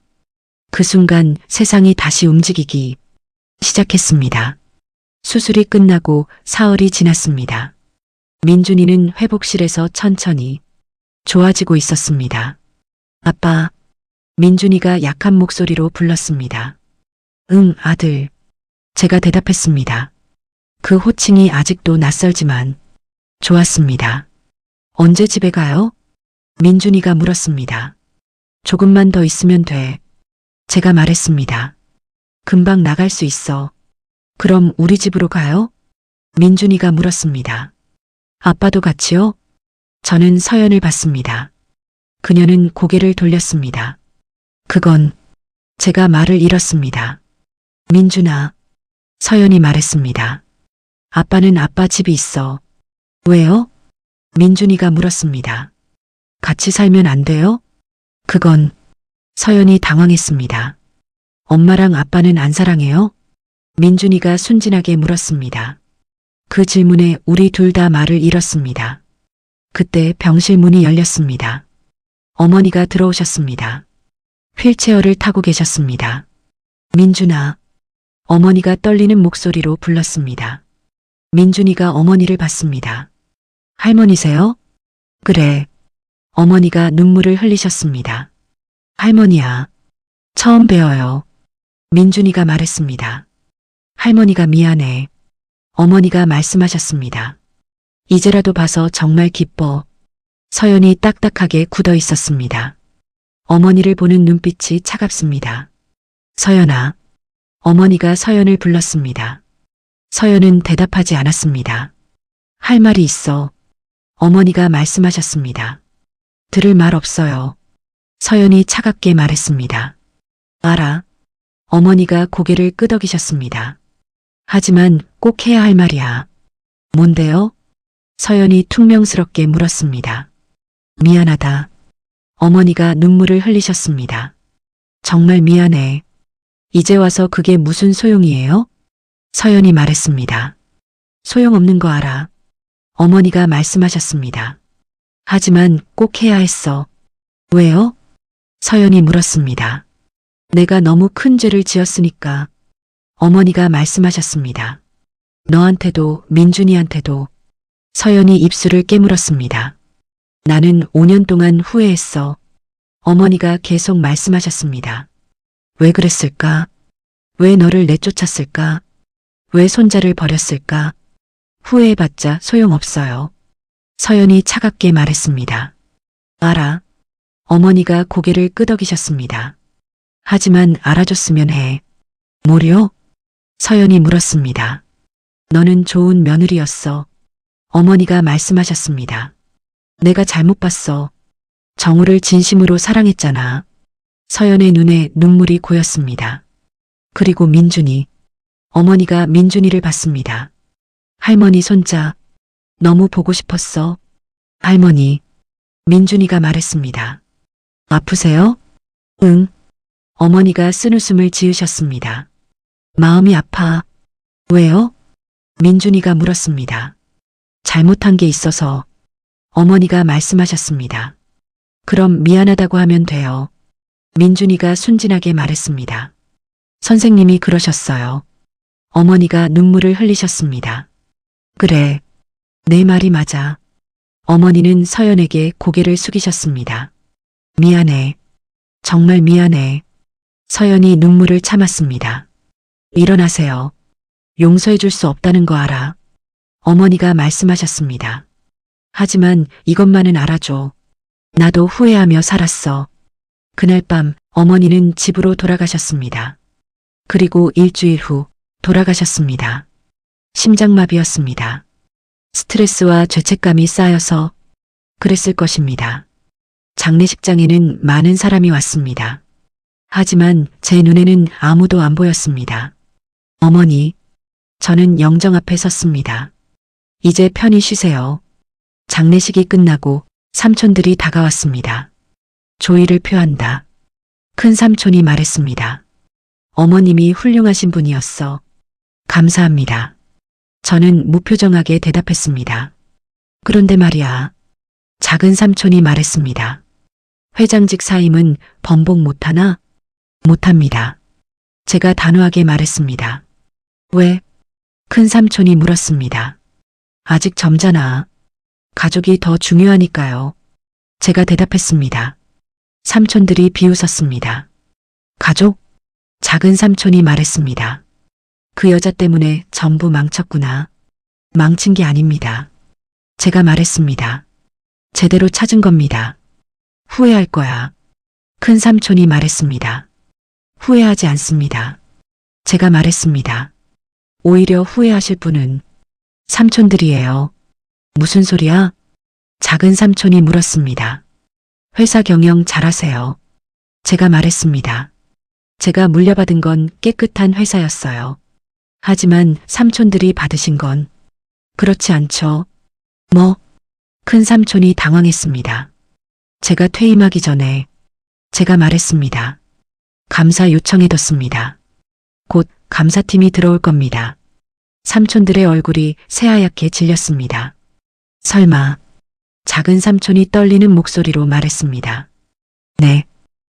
그 순간 세상이 다시 움직이기 시작했습니다. 수술이 끝나고 사흘이 지났습니다. 민준이는 회복실에서 천천히 좋아지고 있었습니다. 아빠. 민준이가 약한 목소리로 불렀습니다. 응, 아들. 제가 대답했습니다. 그 호칭이 아직도 낯설지만 좋았습니다. 언제 집에 가요? 민준이가 물었습니다. 조금만 더 있으면 돼. 제가 말했습니다. 금방 나갈 수 있어. 그럼 우리 집으로 가요? 민준이가 물었습니다. 아빠도 같이요? 저는 서연을 봤습니다. 그녀는 고개를 돌렸습니다. 그건 제가 말을 잃었습니다. 민준아. 서연이 말했습니다. 아빠는 아빠 집이 있어. 왜요? 민준이가 물었습니다. 같이 살면 안 돼요? 그건 서연이 당황했습니다. 엄마랑 아빠는 안 사랑해요? 민준이가 순진하게 물었습니다. 그 질문에 우리 둘 다 말을 잃었습니다. 그때 병실 문이 열렸습니다. 어머니가 들어오셨습니다. 휠체어를 타고 계셨습니다. 민준아. 어머니가 떨리는 목소리로 불렀습니다. 민준이가 어머니를 봤습니다. 할머니세요? 그래. 어머니가 눈물을 흘리셨습니다. 할머니야. 처음 뵈어요. 민준이가 말했습니다. 할머니가 미안해. 어머니가 말씀하셨습니다. 이제라도 봐서 정말 기뻐. 서연이 딱딱하게 굳어 있었습니다. 어머니를 보는 눈빛이 차갑습니다. 서연아. 어머니가 서연을 불렀습니다. 서연은 대답하지 않았습니다. 할 말이 있어. 어머니가 말씀하셨습니다. 들을 말 없어요. 서연이 차갑게 말했습니다. 알아. 어머니가 고개를 끄덕이셨습니다. 하지만 꼭 해야 할 말이야. 뭔데요? 서연이 퉁명스럽게 물었습니다. 미안하다. 어머니가 눈물을 흘리셨습니다. 정말 미안해. 이제 와서 그게 무슨 소용이에요? 서연이 말했습니다. 소용없는 거 알아. 어머니가 말씀하셨습니다. 하지만 꼭 해야 했어. 왜요? 서연이 물었습니다. 내가 너무 큰 죄를 지었으니까. 어머니가 말씀하셨습니다. 너한테도 민준이한테도. 서연이 입술을 깨물었습니다. 나는 5년 동안 후회했어. 어머니가 계속 말씀하셨습니다. 왜 그랬을까? 왜 너를 내쫓았을까? 왜 손자를 버렸을까? 후회해봤자 소용없어요. 서연이 차갑게 말했습니다. 알아. 어머니가 고개를 끄덕이셨습니다. 하지만 알아줬으면 해. 뭐려? 서연이 물었습니다. 너는 좋은 며느리였어. 어머니가 말씀하셨습니다. 내가 잘못 봤어. 정우를 진심으로 사랑했잖아. 서연의 눈에 눈물이 고였습니다. 그리고 민준이. 어머니가 민준이를 봤습니다. 할머니 손자, 너무 보고 싶었어. 할머니, 민준이가 말했습니다. 아프세요? 응. 어머니가 쓴웃음을 지으셨습니다. 마음이 아파. 왜요? 민준이가 물었습니다. 잘못한 게 있어서 어머니가 말씀하셨습니다. 그럼 미안하다고 하면 돼요. 민준이가 순진하게 말했습니다. 선생님이 그러셨어요. 어머니가 눈물을 흘리셨습니다. 그래, 내 말이 맞아. 어머니는 서연에게 고개를 숙이셨습니다. 미안해. 정말 미안해. 서연이 눈물을 참았습니다. 일어나세요. 용서해 줄 수 없다는 거 알아. 어머니가 말씀하셨습니다. 하지만 이것만은 알아줘. 나도 후회하며 살았어. 그날 밤 어머니는 집으로 돌아가셨습니다. 그리고 일주일 후 돌아가셨습니다. 심장마비였습니다. 스트레스와 죄책감이 쌓여서 그랬을 것입니다. 장례식장에는 많은 사람이 왔습니다. 하지만 제 눈에는 아무도 안 보였습니다. 어머니, 저는 영정 앞에 섰습니다. 이제 편히 쉬세요. 장례식이 끝나고 삼촌들이 다가왔습니다. 조의를 표한다. 큰 삼촌이 말했습니다. 어머님이 훌륭하신 분이었어. 감사합니다. 저는 무표정하게 대답했습니다. 그런데 말이야. 작은 삼촌이 말했습니다. 회장직 사임은 번복 못하나? 못합니다. 제가 단호하게 말했습니다. 왜? 큰 삼촌이 물었습니다. 아직 젊잖아. 가족이 더 중요하니까요. 제가 대답했습니다. 삼촌들이 비웃었습니다. 가족? 작은 삼촌이 말했습니다. 그 여자 때문에 전부 망쳤구나. 망친 게 아닙니다. 제가 말했습니다. 제대로 찾은 겁니다. 후회할 거야. 큰 삼촌이 말했습니다. 후회하지 않습니다. 제가 말했습니다. 오히려 후회하실 분은 삼촌들이에요. 무슨 소리야? 작은 삼촌이 물었습니다. 회사 경영 잘하세요. 제가 말했습니다. 제가 물려받은 건 깨끗한 회사였어요. 하지만 삼촌들이 받으신 건 그렇지 않죠. 뭐? 큰 삼촌이 당황했습니다. 제가 퇴임하기 전에 제가 말했습니다. 감사 요청해뒀습니다. 곧 감사팀이 들어올 겁니다. 삼촌들의 얼굴이 새하얗게 질렸습니다. 설마, 작은 삼촌이 떨리는 목소리로 말했습니다. 네.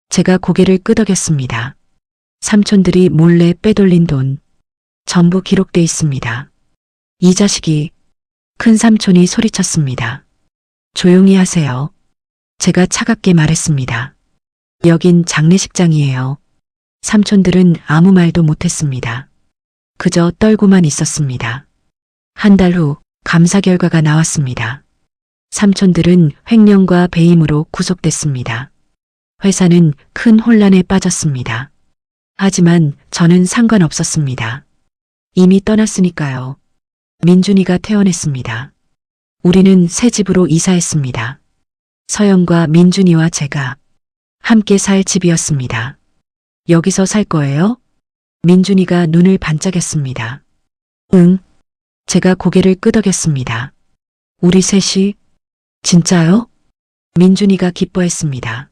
제가 고개를 끄덕였습니다. 삼촌들이 몰래 빼돌린 돈, 전부 기록돼 있습니다. 이 자식이, 큰 삼촌이 소리쳤습니다. 조용히 하세요. 제가 차갑게 말했습니다. 여긴 장례식장이에요. 삼촌들은 아무 말도 못했습니다. 그저 떨고만 있었습니다. 한 달 후 감사 결과가 나왔습니다. 삼촌들은 횡령과 배임으로 구속됐습니다. 회사는 큰 혼란에 빠졌습니다. 하지만 저는 상관없었습니다. 이미 떠났으니까요. 민준이가 퇴원했습니다. 우리는 새 집으로 이사했습니다. 서연과 민준이와 제가 함께 살 집이었습니다. 여기서 살 거예요? 민준이가 눈을 반짝였습니다. 응. 제가 고개를 끄덕였습니다. 우리 셋이? 진짜요? 민준이가 기뻐했습니다.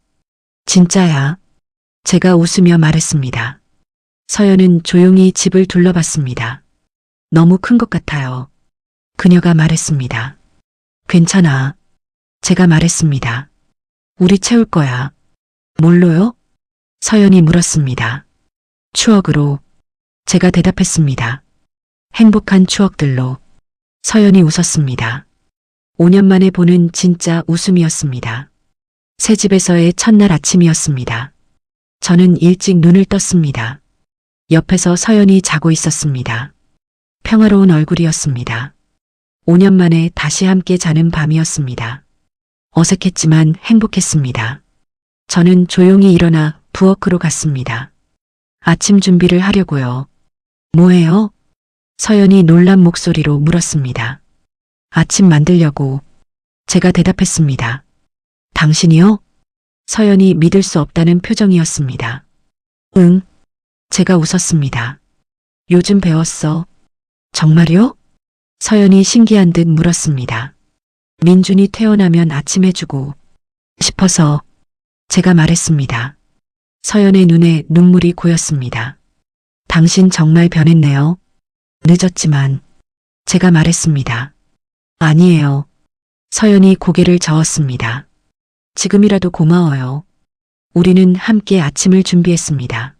진짜야. 제가 웃으며 말했습니다. 서연은 조용히 집을 둘러봤습니다. 너무 큰 것 같아요. 그녀가 말했습니다. 괜찮아. 제가 말했습니다. 우리 채울 거야. 뭘로요? 서연이 물었습니다. 추억으로. 제가 대답했습니다. 행복한 추억들로. 서연이 웃었습니다. 5년 만에 보는 진짜 웃음이었습니다. 새 집에서의 첫날 아침이었습니다. 저는 일찍 눈을 떴습니다. 옆에서 서연이 자고 있었습니다. 평화로운 얼굴이었습니다. 5년 만에 다시 함께 자는 밤이었습니다. 어색했지만 행복했습니다. 저는 조용히 일어나 부엌으로 갔습니다. 아침 준비를 하려고요. 뭐해요? 서연이 놀란 목소리로 물었습니다. 아침 만들려고. 제가 대답했습니다. 당신이요? 서연이 믿을 수 없다는 표정이었습니다. 응. 제가 웃었습니다. 요즘 배웠어. 정말요? 서연이 신기한 듯 물었습니다. 민준이 퇴원하면 아침 해주고 싶어서 제가 말했습니다. 서연의 눈에 눈물이 고였습니다. 당신 정말 변했네요. 늦었지만 제가 말했습니다. 아니에요. 서연이 고개를 저었습니다. 지금이라도 고마워요. 우리는 함께 아침을 준비했습니다.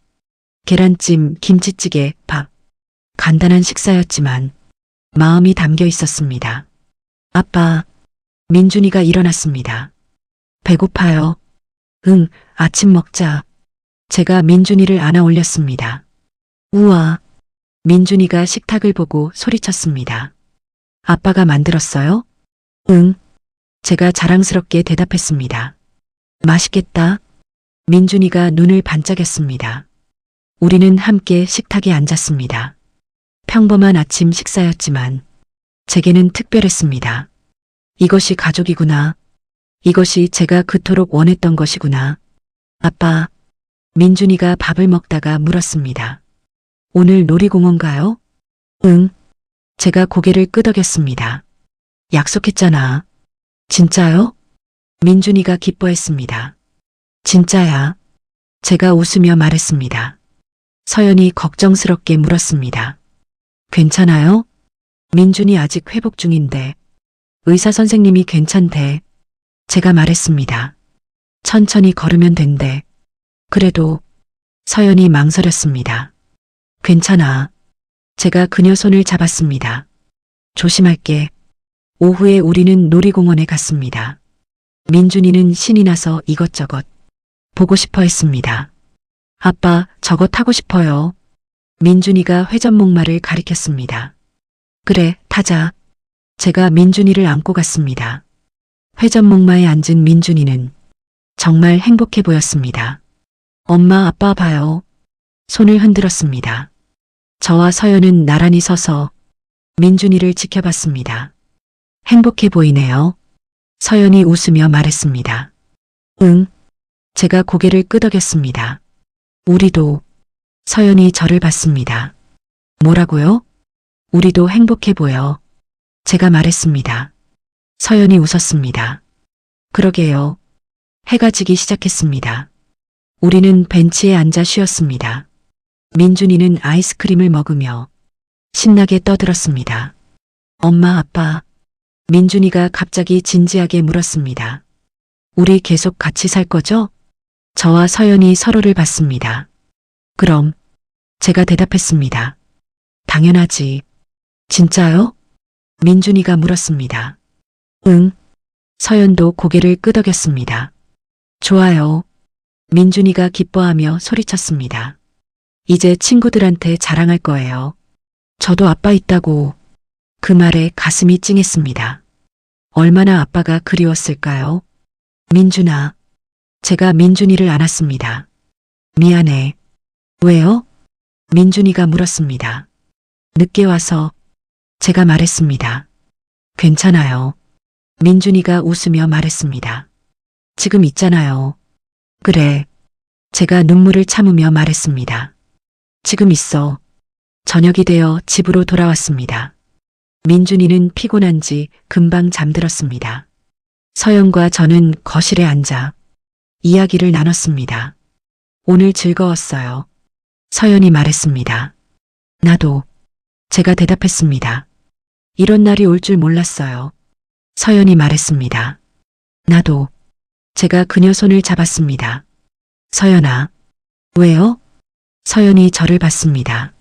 계란찜, 김치찌개, 밥. 간단한 식사였지만 마음이 담겨 있었습니다. 아빠, 민준이가 일어났습니다. 배고파요. 응, 아침 먹자. 제가 민준이를 안아 올렸습니다. 우와, 민준이가 식탁을 보고 소리쳤습니다. 아빠가 만들었어요? 응, 제가 자랑스럽게 대답했습니다. 맛있겠다. 민준이가 눈을 반짝였습니다. 우리는 함께 식탁에 앉았습니다. 평범한 아침 식사였지만 제게는 특별했습니다. 이것이 가족이구나. 이것이 제가 그토록 원했던 것이구나. 아빠, 민준이가 밥을 먹다가 물었습니다. 오늘 놀이공원 가요? 응. 제가 고개를 끄덕였습니다. 약속했잖아. 진짜요? 민준이가 기뻐했습니다. 진짜야. 제가 웃으며 말했습니다. 서연이 걱정스럽게 물었습니다. 괜찮아요? 민준이 아직 회복 중인데 의사 선생님이 괜찮대. 제가 말했습니다. 천천히 걸으면 된대. 그래도 서연이 망설였습니다. 괜찮아. 제가 그녀 손을 잡았습니다. 조심할게. 오후에 우리는 놀이공원에 갔습니다. 민준이는 신이 나서 이것저것 보고 싶어 했습니다. 아빠, 저거 타고 싶어요. 민준이가 회전목마를 가리켰습니다. 그래, 타자. 제가 민준이를 안고 갔습니다. 회전목마에 앉은 민준이는 정말 행복해 보였습니다. 엄마, 아빠 봐요. 손을 흔들었습니다. 저와 서연은 나란히 서서 민준이를 지켜봤습니다. 행복해 보이네요. 서연이 웃으며 말했습니다. 응. 제가 고개를 끄덕였습니다. 우리도. 서연이 저를 봤습니다. 뭐라고요? 우리도 행복해 보여. 제가 말했습니다. 서연이 웃었습니다. 그러게요. 해가 지기 시작했습니다. 우리는 벤치에 앉아 쉬었습니다. 민준이는 아이스크림을 먹으며 신나게 떠들었습니다. 엄마, 아빠. 민준이가 갑자기 진지하게 물었습니다. 우리 계속 같이 살 거죠? 저와 서연이 서로를 봤습니다. 그럼 제가 대답했습니다. 당연하지. 진짜요? 민준이가 물었습니다. 응. 서연도 고개를 끄덕였습니다. 좋아요. 민준이가 기뻐하며 소리쳤습니다. 이제 친구들한테 자랑할 거예요. 저도 아빠 있다고. 그 말에 가슴이 찡했습니다. 얼마나 아빠가 그리웠을까요? 민준아. 제가 민준이를 안았습니다. 미안해. 왜요? 민준이가 물었습니다. 늦게 와서. 제가 말했습니다. 괜찮아요. 민준이가 웃으며 말했습니다. 지금 있잖아요. 그래. 제가 눈물을 참으며 말했습니다. 지금 있어. 저녁이 되어 집으로 돌아왔습니다. 민준이는 피곤한지 금방 잠들었습니다. 서연과 저는 거실에 앉아 이야기를 나눴습니다. 오늘 즐거웠어요. 서연이 말했습니다. 나도. 제가 대답했습니다. 이런 날이 올 줄 몰랐어요. 서연이 말했습니다. 나도. 제가 그녀 손을 잡았습니다. 서연아. 왜요? 서연이 저를 봤습니다.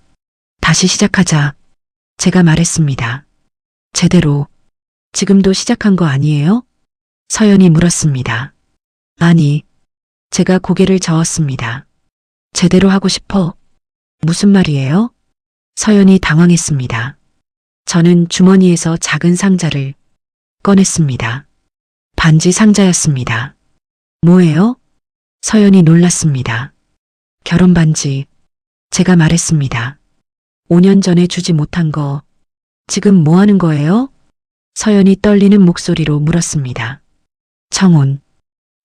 다시 시작하자. 제가 말했습니다. 제대로. 지금도 시작한 거 아니에요? 서연이 물었습니다. 아니. 제가 고개를 저었습니다. 제대로 하고 싶어. 무슨 말이에요? 서연이 당황했습니다. 저는 주머니에서 작은 상자를 꺼냈습니다. 반지 상자였습니다. 뭐예요? 서연이 놀랐습니다. 결혼 반지. 제가 말했습니다. 5년 전에 주지 못한 거. 지금 뭐 하는 거예요? 서연이 떨리는 목소리로 물었습니다. 청혼.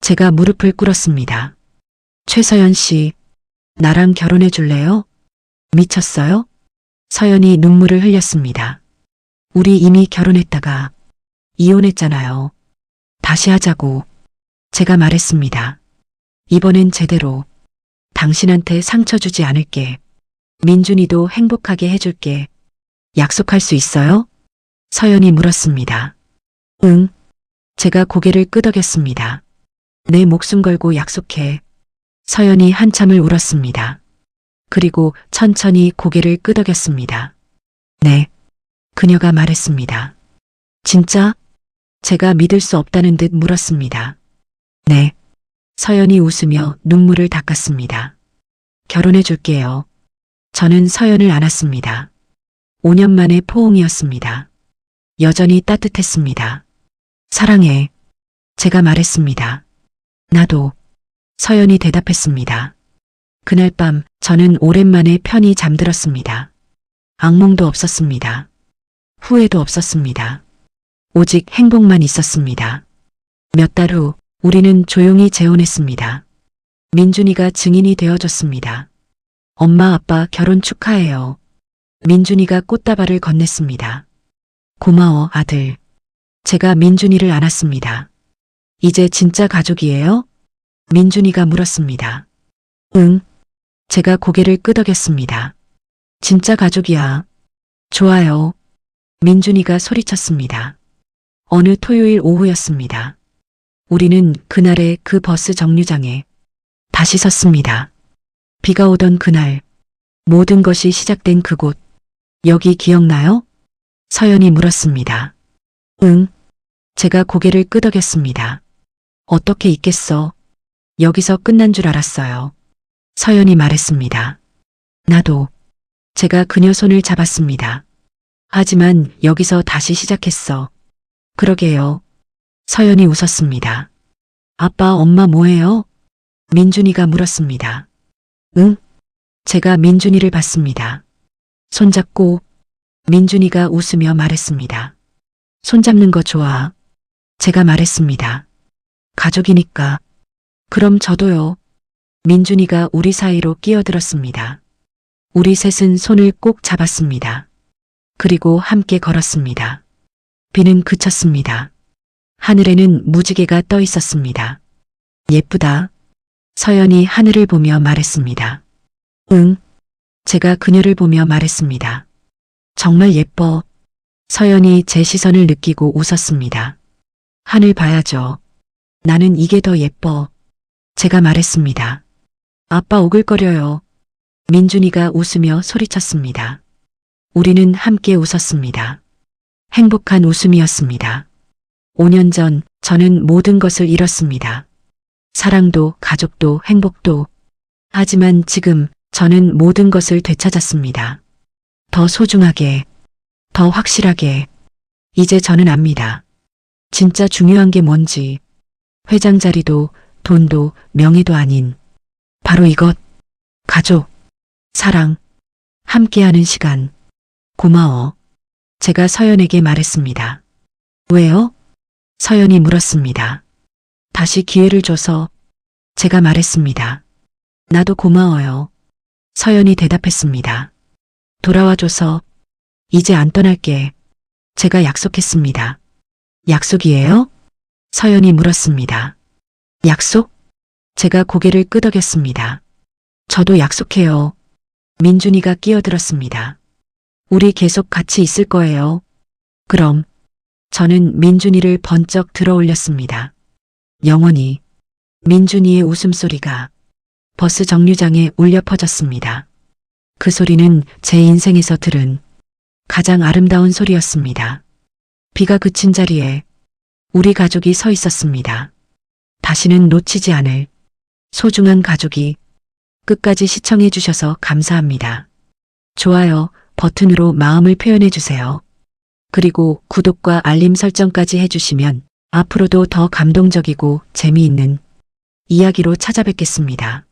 제가 무릎을 꿇었습니다. 최서연 씨, 나랑 결혼해 줄래요? 미쳤어요? 서연이 눈물을 흘렸습니다. 우리 이미 결혼했다가 이혼했잖아요. 다시 하자고 제가 말했습니다. 이번엔 제대로 당신한테 상처 주지 않을게. 민준이도 행복하게 해줄게. 약속할 수 있어요? 서연이 물었습니다. 응. 제가 고개를 끄덕였습니다. 내 목숨 걸고 약속해. 서연이 한참을 울었습니다. 그리고 천천히 고개를 끄덕였습니다. 네. 그녀가 말했습니다. 진짜? 제가 믿을 수 없다는 듯 물었습니다. 네. 서연이 웃으며 눈물을 닦았습니다. 결혼해 줄게요. 저는 서연을 안았습니다. 5년 만에 포옹이었습니다. 여전히 따뜻했습니다. 사랑해. 제가 말했습니다. 나도. 서연이 대답했습니다. 그날 밤 저는 오랜만에 편히 잠들었습니다. 악몽도 없었습니다. 후회도 없었습니다. 오직 행복만 있었습니다. 몇 달 후 우리는 조용히 재혼했습니다. 민준이가 증인이 되어줬습니다. 엄마 아빠 결혼 축하해요. 민준이가 꽃다발을 건넸습니다. 고마워 아들. 제가 민준이를 안았습니다. 이제 진짜 가족이에요? 민준이가 물었습니다. 응. 제가 고개를 끄덕였습니다. 진짜 가족이야. 좋아요. 민준이가 소리쳤습니다. 어느 토요일 오후였습니다. 우리는 그날의 그 버스 정류장에 다시 섰습니다. 비가 오던 그날, 모든 것이 시작된 그곳, 여기 기억나요? 서연이 물었습니다. 응. 제가 고개를 끄덕였습니다. 어떻게 있겠어? 여기서 끝난 줄 알았어요. 서연이 말했습니다. 나도. 제가 그녀 손을 잡았습니다. 하지만 여기서 다시 시작했어. 그러게요. 서연이 웃었습니다. 아빠, 엄마 뭐해요? 민준이가 물었습니다. 응? 제가 민준이를 봤습니다. 손잡고 민준이가 웃으며 말했습니다. 손잡는 거 좋아. 제가 말했습니다. 가족이니까. 그럼 저도요. 민준이가 우리 사이로 끼어들었습니다. 우리 셋은 손을 꼭 잡았습니다. 그리고 함께 걸었습니다. 비는 그쳤습니다. 하늘에는 무지개가 떠 있었습니다. 예쁘다. 서연이 하늘을 보며 말했습니다. 응. 제가 그녀를 보며 말했습니다. 정말 예뻐. 서연이 제 시선을 느끼고 웃었습니다. 하늘 봐야죠. 나는 이게 더 예뻐. 제가 말했습니다. 아빠 오글거려요. 민준이가 웃으며 소리쳤습니다. 우리는 함께 웃었습니다. 행복한 웃음이었습니다. 5년 전 저는 모든 것을 잃었습니다. 사랑도, 가족도, 행복도. 하지만 지금 저는 모든 것을 되찾았습니다. 더 소중하게, 더 확실하게. 이제 저는 압니다. 진짜 중요한 게 뭔지. 회장 자리도, 돈도, 명예도 아닌. 바로 이것. 가족, 사랑, 함께하는 시간. 고마워. 제가 서연에게 말했습니다. 왜요? 서연이 물었습니다. 다시 기회를 줘서. 제가 말했습니다. 나도 고마워요. 서연이 대답했습니다. 돌아와줘서. 이제 안 떠날게. 제가 약속했습니다. 약속이에요? 서연이 물었습니다. 약속? 제가 고개를 끄덕였습니다. 저도 약속해요. 민준이가 끼어들었습니다. 우리 계속 같이 있을 거예요. 그럼. 저는 민준이를 번쩍 들어올렸습니다. 영원히. 민준이의 웃음소리가 버스 정류장에 울려 퍼졌습니다. 그 소리는 제 인생에서 들은 가장 아름다운 소리였습니다. 비가 그친 자리에 우리 가족이 서 있었습니다. 다시는 놓치지 않을 소중한 가족이. 끝까지 시청해 주셔서 감사합니다. 좋아요 버튼으로 마음을 표현해 주세요. 그리고 구독과 알림 설정까지 해주시면 앞으로도 더 감동적이고 재미있는 이야기로 찾아뵙겠습니다.